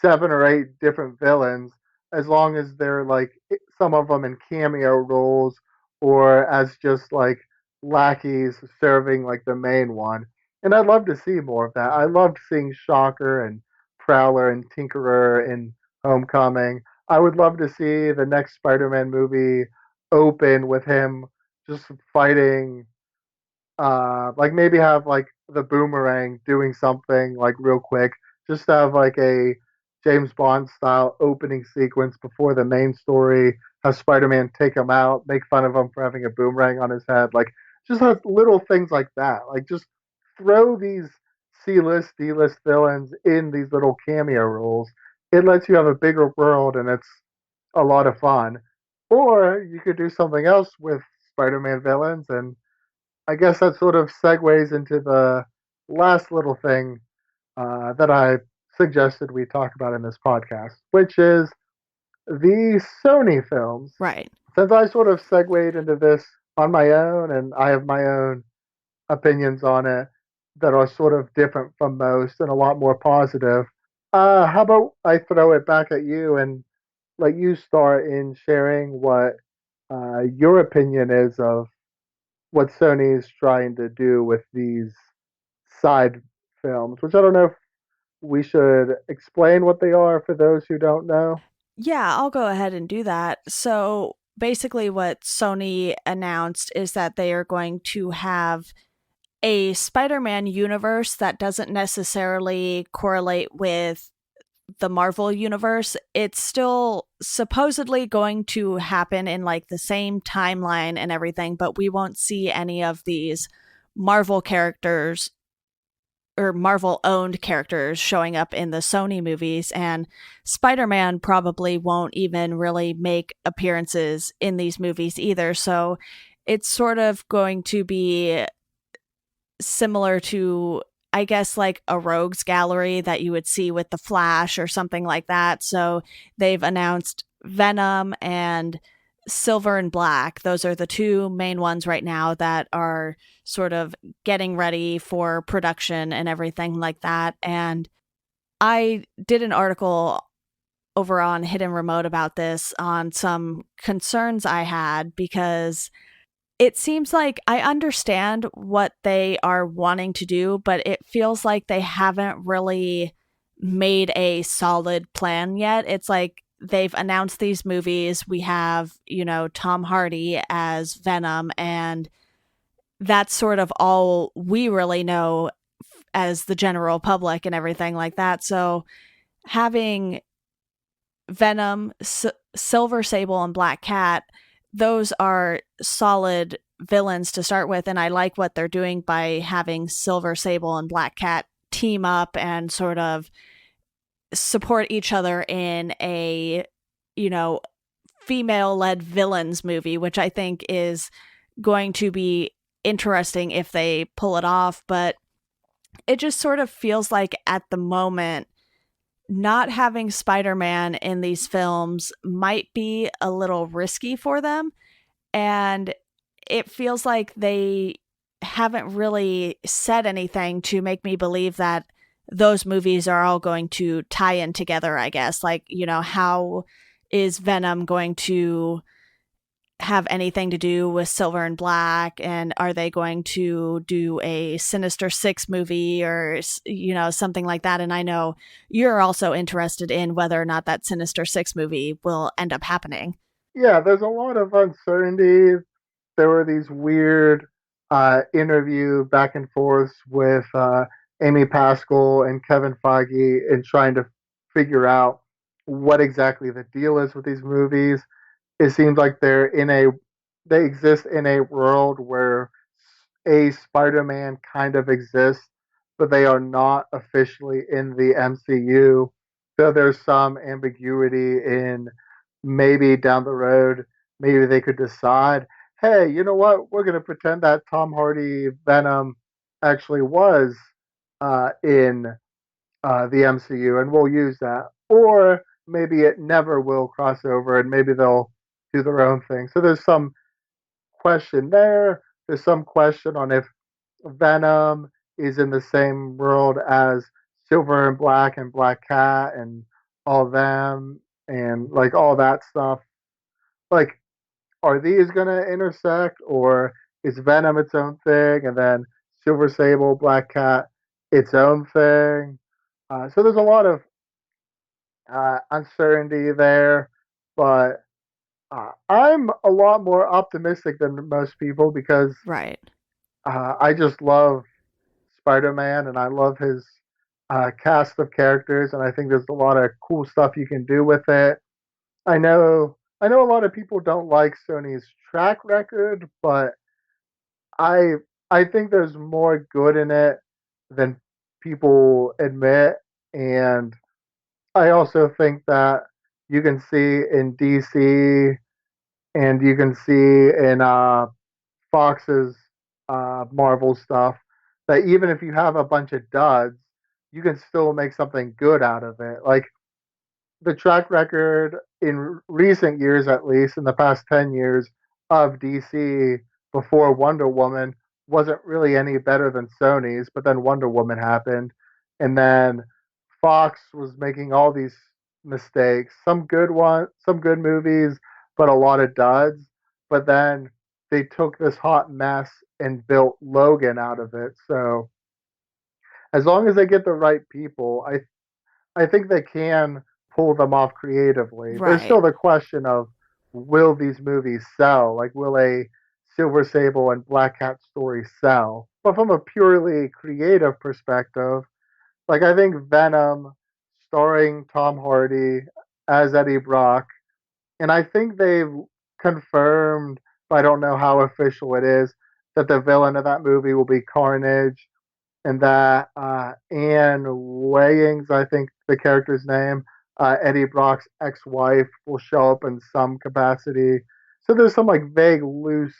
seven or eight different villains as long as they're like some of them in cameo roles or as just like lackeys serving like the main one. And I'd love to see more of that. I loved seeing Shocker and Prowler and Tinkerer in Homecoming. I would love to see the next Spider-Man movie open with him just fighting like maybe have like the boomerang doing something like real quick, just have like a James Bond style opening sequence before the main story have Spider-Man take him out, make fun of him for having a boomerang on his head. Like, just have little things like that. Like, just throw these C-list, D-list villains in these little cameo roles. It lets you have a bigger world, and it's a lot of fun. Or you could do something else with Spider-Man villains, and I guess that sort of segues into the last little thing that I suggested we talk about in this podcast, which is the Sony films. Right. Since I sort of segued into this on my own, and I have my own opinions on it that are sort of different from most and a lot more positive, how about I throw it back at you and let you start in sharing what your opinion is of what Sony is trying to do with these side films, which I don't know if we should explain what they are for those who don't know. Yeah, I'll go ahead and do that. So basically, what Sony announced is that they are going to have a Spider Man universe that doesn't necessarily correlate with the Marvel universe. It's still supposedly going to happen in like the same timeline and everything, but we won't see any of these Marvel characters or Marvel owned characters showing up in the Sony movies, and Spider Man probably won't even really make appearances in these movies either. So it's sort of going to be similar to, I guess, like a rogues gallery that you would see with the Flash or something like that. So they've announced Venom and Silver and Black. Those are the two main ones right now that are sort of getting ready for production and everything like that. And I did an article over on Hidden Remote about this, on some concerns I had, because it seems like I understand what they are wanting to do, but it feels like they haven't really made a solid plan yet. It's like they've announced these movies. We have, Tom Hardy as Venom, and that's sort of all we really know as the general public and everything like that. So having Venom, Silver Sable, and Black Cat, those are solid villains to start with, and I like what they're doing by having Silver Sable and Black Cat team up and sort of support each other in a, female led villains movie, which I think is going to be interesting if they pull it off. But it just sort of feels like at the moment, not having Spider-Man in these films might be a little risky for them. And it feels like they haven't really said anything to make me believe that those movies are all going to tie in together, I guess. Like, how is Venom going to have anything to do with Silver and Black, and are they going to do a Sinister Six movie or something like that? And I know you're also interested in whether or not that Sinister Six movie will end up happening. Yeah, there's a lot of uncertainty. There were these weird interview back and forths with Amy Pascal and Kevin Feige in trying to figure out what exactly the deal is with these movies. It seems like they exist in a world where a Spider-Man kind of exists, but they are not officially in the MCU. So there's some ambiguity in maybe down the road, maybe they could decide, hey, you know what? We're going to pretend that Tom Hardy Venom actually was in the MCU, and we'll use that. Or maybe it never will cross over, and maybe they'll do their own thing. So there's some question there. There's some question on if Venom is in the same world as Silver and Black Cat and all them and like all that stuff. Like, are these gonna intersect, or is Venom its own thing, and then Silver Sable, Black Cat, its own thing? So there's a lot of uncertainty there, but I'm a lot more optimistic than most people because Right. I just love Spider-Man and I love his cast of characters, and I think there's a lot of cool stuff you can do with it. I know I know a lot of people don't like Sony's track record, but I I think there's more good in it than people admit, and I also think that you can see in DC and you can see in Fox's Marvel stuff that even if you have a bunch of duds, you can still make something good out of it. Like the track record in recent years, at least in the past 10 years, of DC before Wonder Woman wasn't really any better than Sony's, but then Wonder Woman happened. And then Fox was making all these mistakes, some good movies, but a lot of duds. But then they took this hot mess and built Logan out of it. So as long as they get the right people, I think they can pull them off creatively. There's Right. still the question of will these movies sell? Like, will a Silver Sable and Black Cat story sell? But from a purely creative perspective, like I think Venom, starring Tom Hardy as Eddie Brock, and I think they've confirmed, but I don't know how official it is, that the villain of that movie will be Carnage and that Anne Wayings, I think the character's name, Eddie Brock's ex-wife, will show up in some capacity. So there's some like vague, loose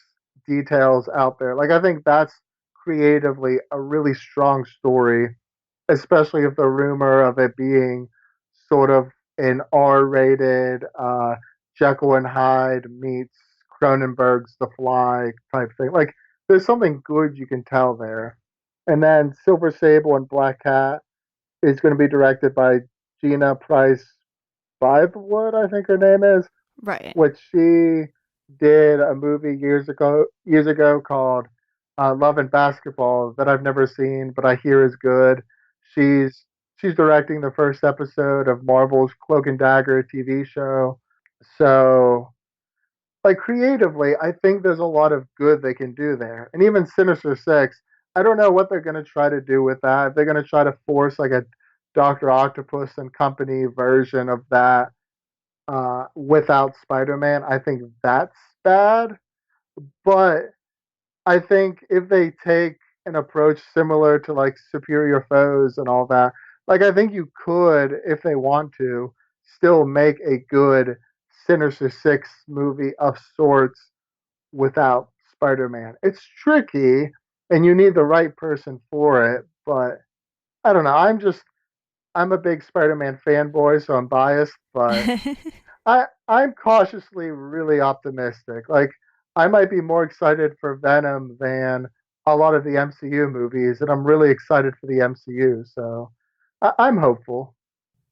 details out there. Like I think that's creatively a really strong story, especially if the rumor of it being sort of an R-rated Jekyll and Hyde meets Cronenberg's The Fly type thing. Like there's something good you can tell there. And then Silver Sable and Black Cat is going to be directed by Gina Price Bythewood, I think her name is, Right. which she did a movie years ago called Love and Basketball that I've never seen, but I hear is good. She's she's directing the first episode of Marvel's Cloak and Dagger TV show. So like creatively, I think there's a lot of good they can do there. And even Sinister Six, I don't know what they're gonna try to do with that. If they're gonna try to force like a Doctor Octopus and Company version of that without Spider-Man, I think that's bad. But I think if they take an approach similar to like Superior Foes and all that, like I think you could, if they want to, still make a good Sinister Six movie of sorts without Spider-Man. It's tricky, and you need the right person for it. But I don't know. I'm a big Spider-Man fanboy, so I'm biased. But I'm cautiously really optimistic. Like I might be more excited for Venom than a lot of the MCU movies, and I'm really excited for the MCU. So I'm hopeful.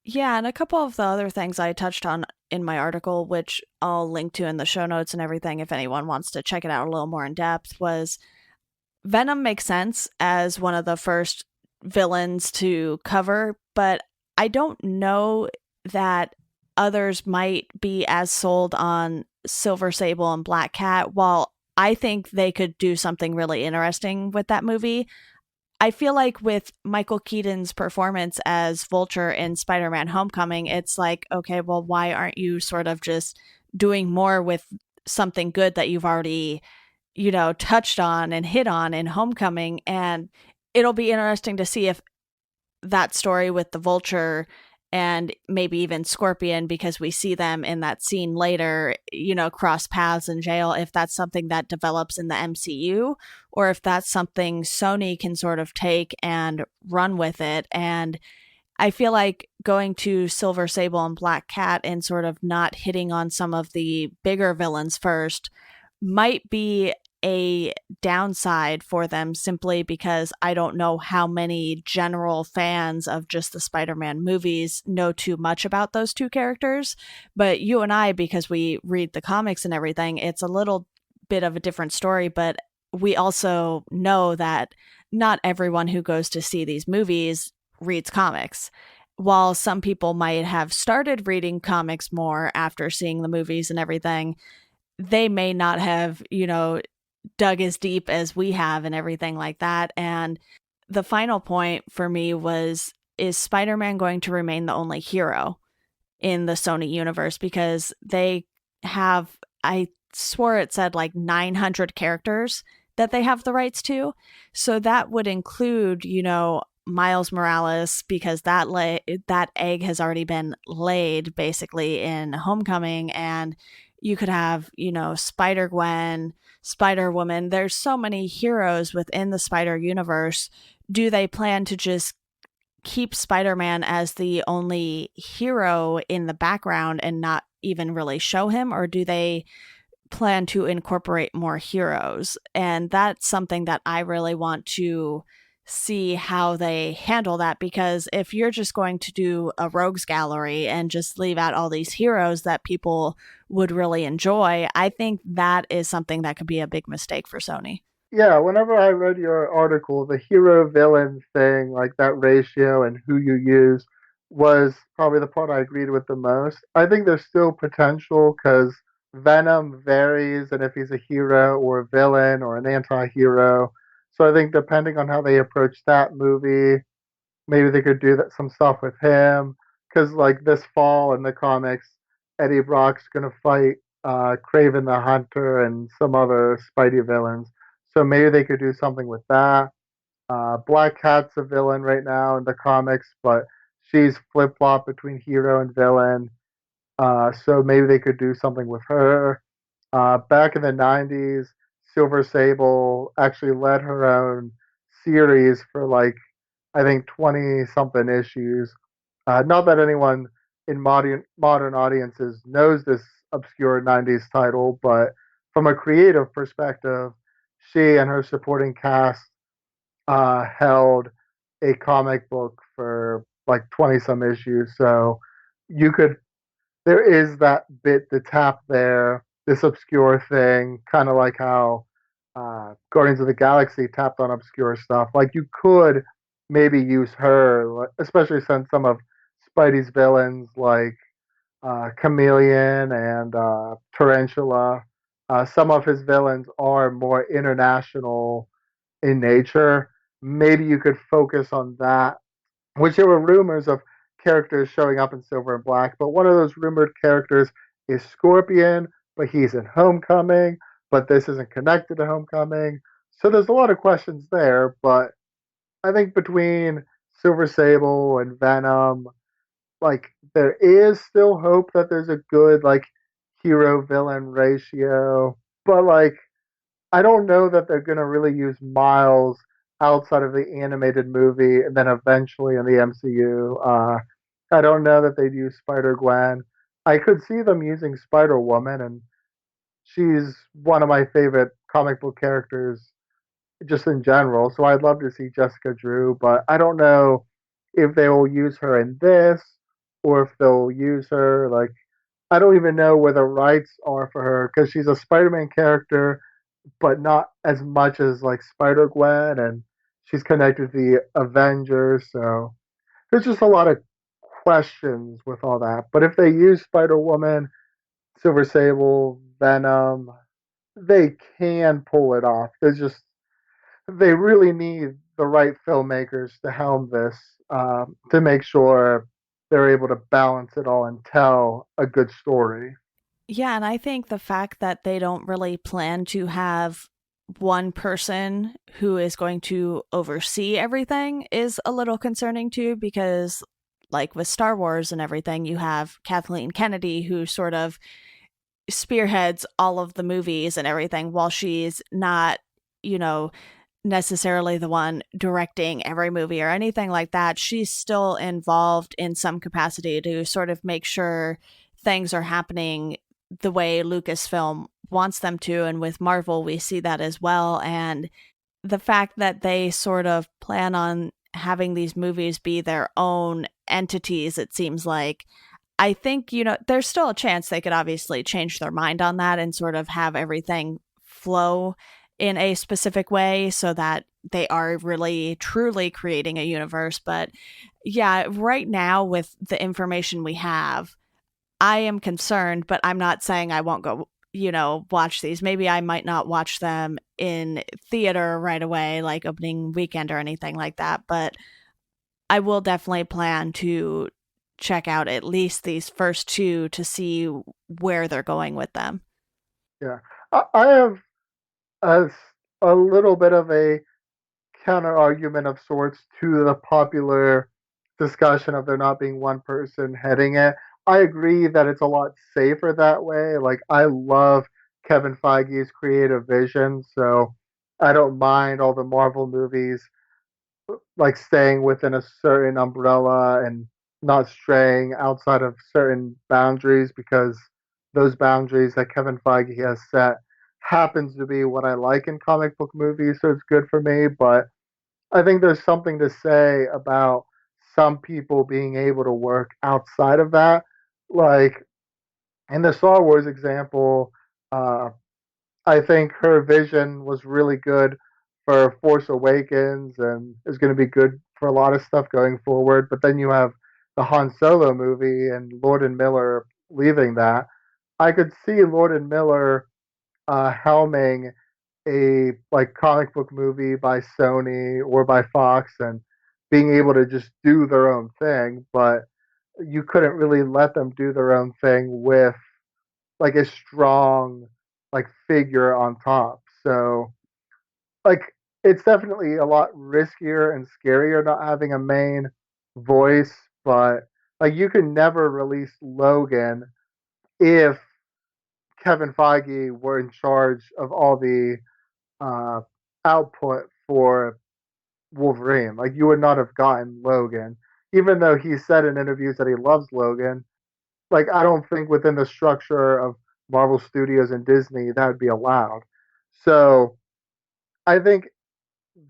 Yeah, and a couple of the other things I touched on in my article, which I'll link to in the show notes and everything if anyone wants to check it out a little more in depth, was Venom makes sense as one of the first villains to cover, but I don't know that others might be as sold on Silver Sable and Black Cat. While I think they could do something really interesting with that movie, I feel like with Michael Keaton's performance as Vulture in Spider Man Homecoming, it's like, okay, well, why aren't you sort of just doing more with something good that you've already, touched on and hit on in Homecoming? And it'll be interesting to see if that story with the Vulture and maybe even Scorpion, because we see them in that scene later, cross paths in jail, if that's something that develops in the MCU or if that's something Sony can sort of take and run with it. And I feel like going to Silver Sable and Black Cat and sort of not hitting on some of the bigger villains first might be a downside for them simply because I don't know how many general fans of just the Spider-Man movies know too much about those two characters. But you and I, because we read the comics and everything, it's a little bit of a different story, but we also know that not everyone who goes to see these movies reads comics. While some people might have started reading comics more after seeing the movies and everything, they may not have, dug as deep as we have and everything like that. And the final point for me was, is Spider-Man going to remain the only hero in the Sony universe? Because they have, I swore it said like 900 characters that they have the rights to. So that would include, Miles Morales, because that egg has already been laid basically in Homecoming, and you could have, Spider-Gwen, Spider-Woman. There's so many heroes within the Spider universe. Do they plan to just keep Spider-Man as the only hero in the background and not even really show him, or do they plan to incorporate more heroes? And that's something that I really want to see how they handle that, because if you're just going to do a rogues gallery and just leave out all these heroes that people would really enjoy, I think that is something that could be a big mistake for Sony. Yeah, whenever I read your article, the hero villain thing, like that ratio and who you use, was probably the part I agreed with the most. I think there's still potential because Venom varies, and if he's a hero or a villain or an anti hero. So I think depending on how they approach that movie, maybe they could do that some stuff with him. Because like this fall in the comics, Eddie Brock's gonna fight Craven the Hunter and some other Spidey villains. So maybe they could do something with that. Black Cat's a villain right now in the comics, but she's flip flop between hero and villain. So maybe they could do something with her. Back in the 90s, Silver Sable actually led her own series for like, I think, 20 something issues. Not that anyone in modern audiences knows this obscure 90s title, but from a creative perspective, she and her supporting cast held a comic book for like 20 some issues. So you could there is that bit to tap there, this obscure thing, kind of like how Guardians of the Galaxy tapped on obscure stuff. Like you could maybe use her, especially since some of Spidey's villains, like Chameleon and Tarantula, some of his villains are more international in nature. Maybe you could focus on that, which there were rumors of characters showing up in Silver and Black, but one of those rumored characters is Scorpion, but he's in Homecoming, but this isn't connected to Homecoming. So there's a lot of questions there, but I think between Silver Sable and Venom, like there is still hope that there's a good like hero villain ratio, but like I don't know that they're going to really use Miles outside of the animated movie and then eventually in the MCU. I don't know that they'd use Spider Gwen. I could see them using Spider Woman, and she's one of my favorite comic book characters just in general. So I'd love to see Jessica Drew, but I don't know if they will use her in this or if they'll use her like I don't even know where the rights are for her because she's a Spider-Man character but not as much as like Spider Gwen, and she's connected to the Avengers. So there's just a lot of questions with all that. But if they use Spider Woman, Silver Sable, Venom, they can pull it off. There's just they really need the right filmmakers to helm this to make sure they're able to balance it all and tell a good story. Yeah, and I think the fact that they don't really plan to have one person who is going to oversee everything is a little concerning too, because like with Star Wars and everything, you have Kathleen Kennedy who sort of spearheads all of the movies and everything while she's not, you know, necessarily the one directing every movie or anything like that. She's still involved in some capacity to sort of make sure things are happening the way Lucasfilm wants them to. And with Marvel, we see that as well. And the fact that they sort of plan on having these movies be their own entities, it seems like, I think, there's still a chance they could obviously change their mind on that and sort of have everything flow in a specific way so that they are really truly creating a universe. But yeah, right now with the information we have, I am concerned, but I'm not saying I won't go, watch these. Maybe I might not watch them in theater right away, like opening weekend or anything like that. But I will definitely plan to check out at least these first two to see where they're going with them. Yeah, I have a, a little bit of a counter argument of sorts to the popular discussion of there not being one person heading it. I agree that it's a lot safer that way. Like, I love Kevin Feige's creative vision, so I don't mind all the Marvel movies like staying within a certain umbrella and not straying outside of certain boundaries, because those boundaries that Kevin Feige has set happens to be what I like in comic book movies, so it's good for me. But I think there's something to say about some people being able to work outside of that. Like in the Star Wars example, uh, I think her vision was really good for Force Awakens and is going to be good for a lot of stuff going forward. But then you have the Han Solo movie and Lord and Miller leaving that. I could see Lord and Miller helming a like comic book movie by Sony or by Fox and being able to just do their own thing, but you couldn't really let them do their own thing with like a strong like figure on top. So like it's definitely a lot riskier and scarier not having a main voice, but like you can never release Logan if Kevin Feige were in charge of all the uh, output for Wolverine. Like you would not have gotten Logan, even though he said in interviews that he loves Logan. Like I don't think within the structure of Marvel Studios and Disney that would be allowed. So I think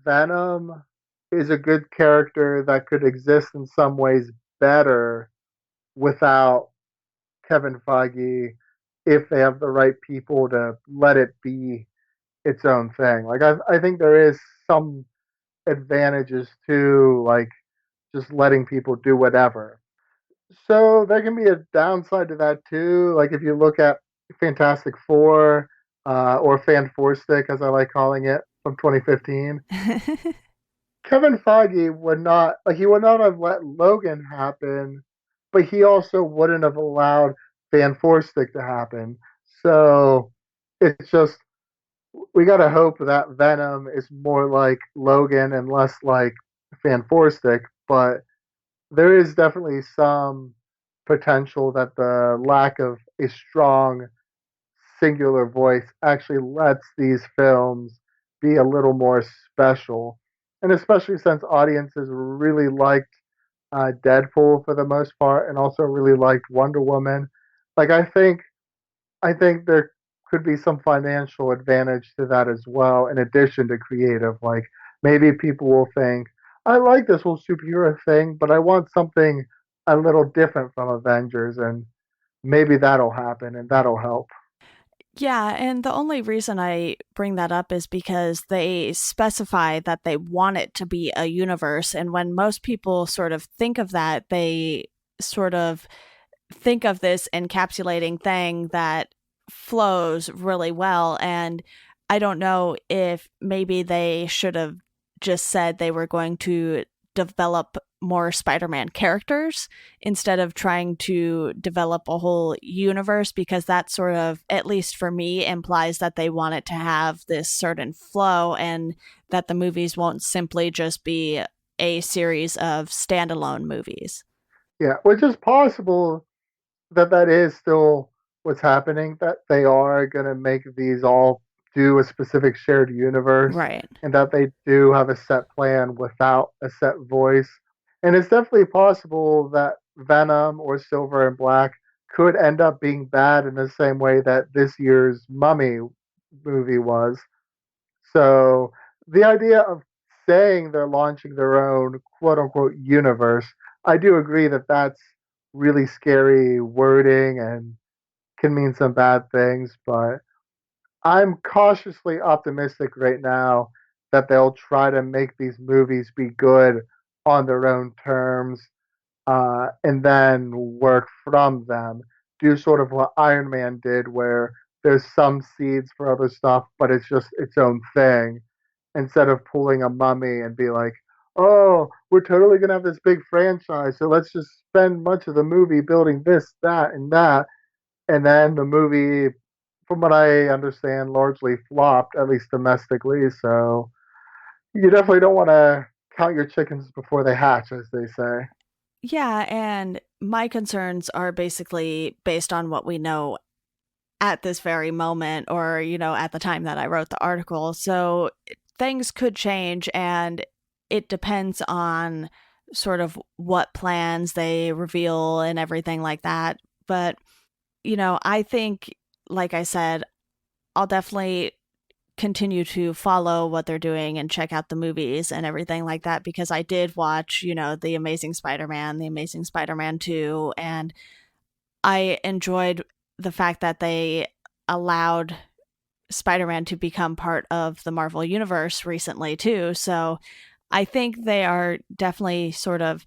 Venom is a good character that could exist in some ways better without Kevin Feige if they have the right people to let it be its own thing. Like I think there is some advantages to like just letting people do whatever. So there can be a downside to that too. Like if you look at Fantastic Four or Fan Four Stick, as I like calling it, from 2015, Kevin Feige would not like he would not have let Logan happen, but he also wouldn't have allowed Fan Four Stick to happen. So it's just we gotta hope that Venom is more like Logan and less like Fan Four Stick, but there is definitely some potential that the lack of a strong singular voice actually lets these films be a little more special. And especially since audiences really liked Deadpool for the most part and also really liked Wonder Woman. Like I think there could be some financial advantage to that as well, in addition to creative. Like maybe people will think, I like this whole superhero thing, but I want something a little different from Avengers, and maybe that'll happen and that'll help. Yeah, and the only reason I bring that up is because they specify that they want it to be a universe. And when most people sort of think of that, they sort of think of this encapsulating thing that flows really well. And I don't know if maybe they should have just said they were going to develop more Spider-Man characters instead of trying to develop a whole universe, because that sort of, at least for me, implies that they want it to have this certain flow and that the movies won't simply just be a series of standalone movies. Yeah, which is possible that that is still what's happening, that they are going to make these all do a specific shared universe Right. and that they do have a set plan without a set voice. And it's definitely possible that Venom or Silver and Black could end up being bad in the same way that this year's Mummy movie was. So the idea of saying they're launching their own quote unquote universe, I do agree that that's really scary wording and can mean some bad things, but I'm cautiously optimistic right now that they'll try to make these movies be good on their own terms and then work from them. Do sort of what Iron Man did, where there's some seeds for other stuff, but it's just its own thing, instead of pulling a mummy and be like, oh, we're totally gonna have this big franchise, so let's just spend much of the movie building this, that, and that. And then the movie, from what I understand, largely flopped, at least domestically. So you definitely don't want to count your chickens before they hatch, as they say. Yeah, and my concerns are basically based on what we know at this very moment or, at the time that I wrote the article. So things could change and it depends on sort of what plans they reveal and everything like that. But, I think, like I said, I'll definitely continue to follow what they're doing and check out the movies and everything like that because I did watch, The Amazing Spider-Man, The Amazing Spider-Man 2, and I enjoyed the fact that they allowed Spider-Man to become part of the Marvel universe recently too. So I think they are definitely sort of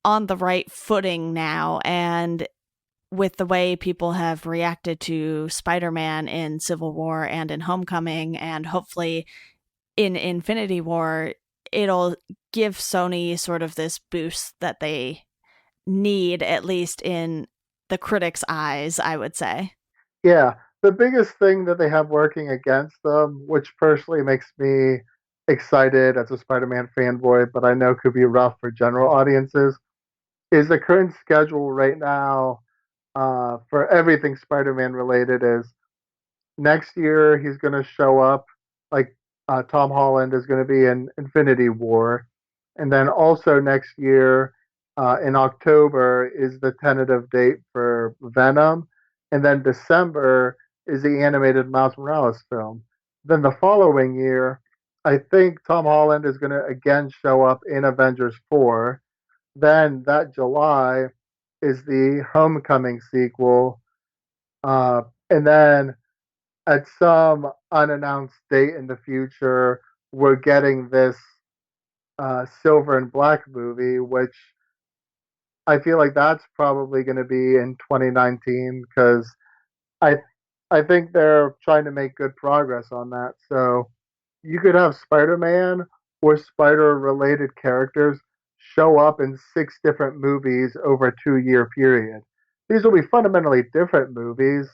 on the right footing now, and with the way people have reacted to Spider-Man in Civil War and in Homecoming and hopefully in Infinity War, it'll give Sony sort of this boost that they need, at least in the critics' eyes, I would say. Yeah, the biggest thing that they have working against them, which personally makes me excited as a Spider Man fanboy, but I know could be rough for general audiences, is the current schedule right now for everything Spider Man related is next year he's going to show up like Tom Holland is going to be in Infinity War, and then also next year in October is the tentative date for Venom, and then December is the animated Miles Morales film. Then the following year, I think Tom Holland is going to again show up in Avengers 4. Then that July is the Homecoming sequel, and then at some unannounced date in the future, we're getting this Silver and Black movie, which I feel like that's probably going to be in 2019 because I I think they're trying to make good progress on that. So you could have Spider-Man or Spider-related characters show up in six different movies over a 2 year period. These will be fundamentally different movies.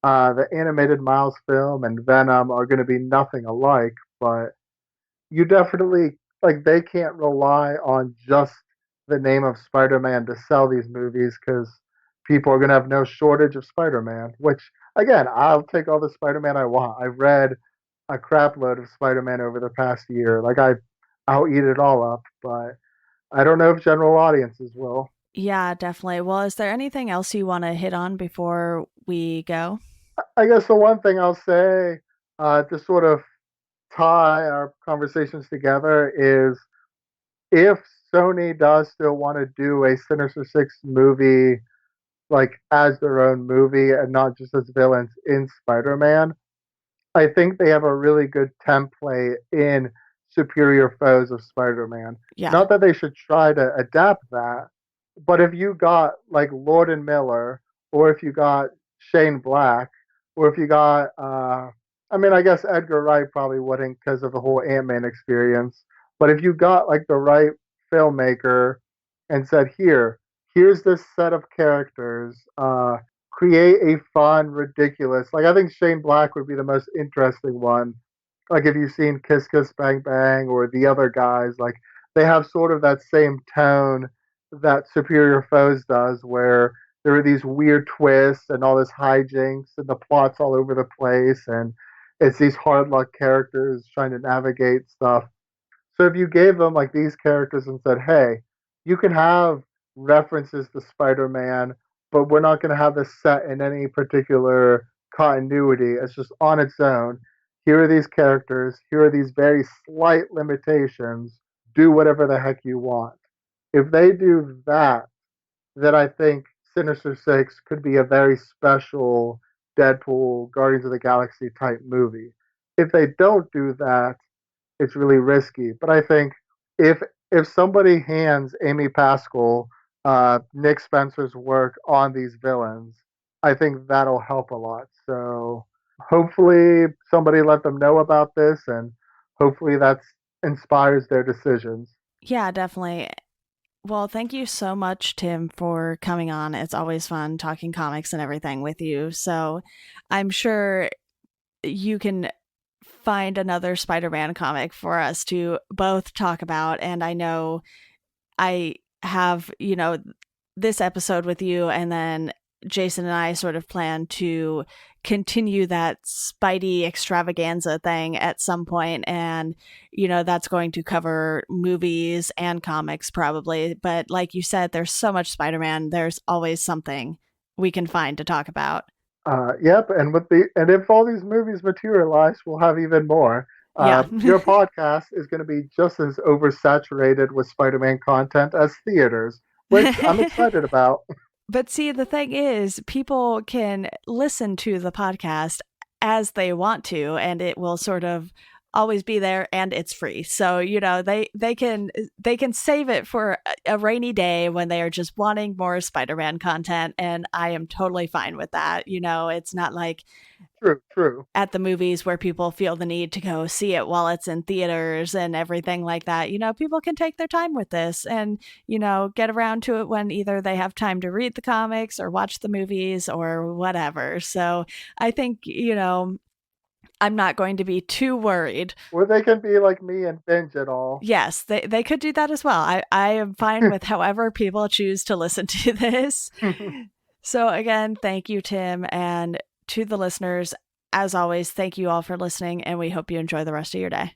The animated Miles film and Venom are going to be nothing alike, but you definitely like they can't rely on just the name of Spider-Man to sell these movies because people are going to have no shortage of Spider-Man. Which again, I'll take all the Spider-Man I want. I've read a crap load of Spider-Man over the past year. I'll eat it all up, but I don't know if general audiences will. Yeah, definitely. Well, is there anything else you want to hit on before we go? I guess the one thing I'll say to sort of tie our conversations together is if Sony does still want to do a Sinister Six movie like as their own movie and not just as villains in Spider-Man, I think they have a really good template in Superior Foes of Spider-Man. Yeah. Not that they should try to adapt that, but if you got like Lord and Miller, or if you got Shane Black, or if you got, I mean, I guess Edgar Wright probably wouldn't because of the whole Ant-Man experience. But if you got like the right filmmaker and said, here's this set of characters, create a fun, ridiculous. Like I think Shane Black would be the most interesting one. Like if you've seen Kiss Kiss Bang Bang or the other guys, like they have sort of that same tone that Superior Foes does, where there are these weird twists and all this hijinks and the plot's all over the place and it's these hard luck characters trying to navigate stuff. So if you gave them like these characters and said, "Hey, you can have references to Spider-Man, but we're not going to have this set in any particular continuity. It's just on its own. Here are these characters. Here are these very slight limitations. Do whatever the heck you want." If they do that, then I think Sinister Six could be a very special Deadpool, Guardians of the Galaxy type movie. If they don't do that, it's really risky. But I think if if somebody hands Amy Pascal Nick Spencer's work on these villains, I think that'll help a lot. So hopefully somebody let them know about this, and hopefully that inspires their decisions. Yeah, definitely. Well, thank you so much, Tim, for coming on. It's always fun talking comics and everything with you. So I'm sure you can find another Spider-Man comic for us to both talk about. And I know I have, this episode with you, and then Jason and I sort of plan to continue that Spidey extravaganza thing at some point, and that's going to cover movies and comics probably. But like you said, there's so much Spider-Man. There's always something we can find to talk about. Yep, and if all these movies materialize, we'll have even more. Yeah. Your podcast is going to be just as oversaturated with Spider-Man content as theaters, which I'm excited about. But see, the thing is, people can listen to the podcast as they want to, and it will sort of always be there, and it's free. So they can save it for a rainy day when they are just wanting more Spider-Man content, and I am totally fine with that. It's not like True. at the movies where people feel the need to go see it while it's in theaters and everything like that. People can take their time with this and, get around to it when either they have time to read the comics or watch the movies or whatever. So I think, I'm not going to be too worried. Or they can be like me and binge it all. Yes, they could do that as well. I am fine with however people choose to listen to this. So again, thank you, Tim. And to the listeners, as always, thank you all for listening, and we hope you enjoy the rest of your day.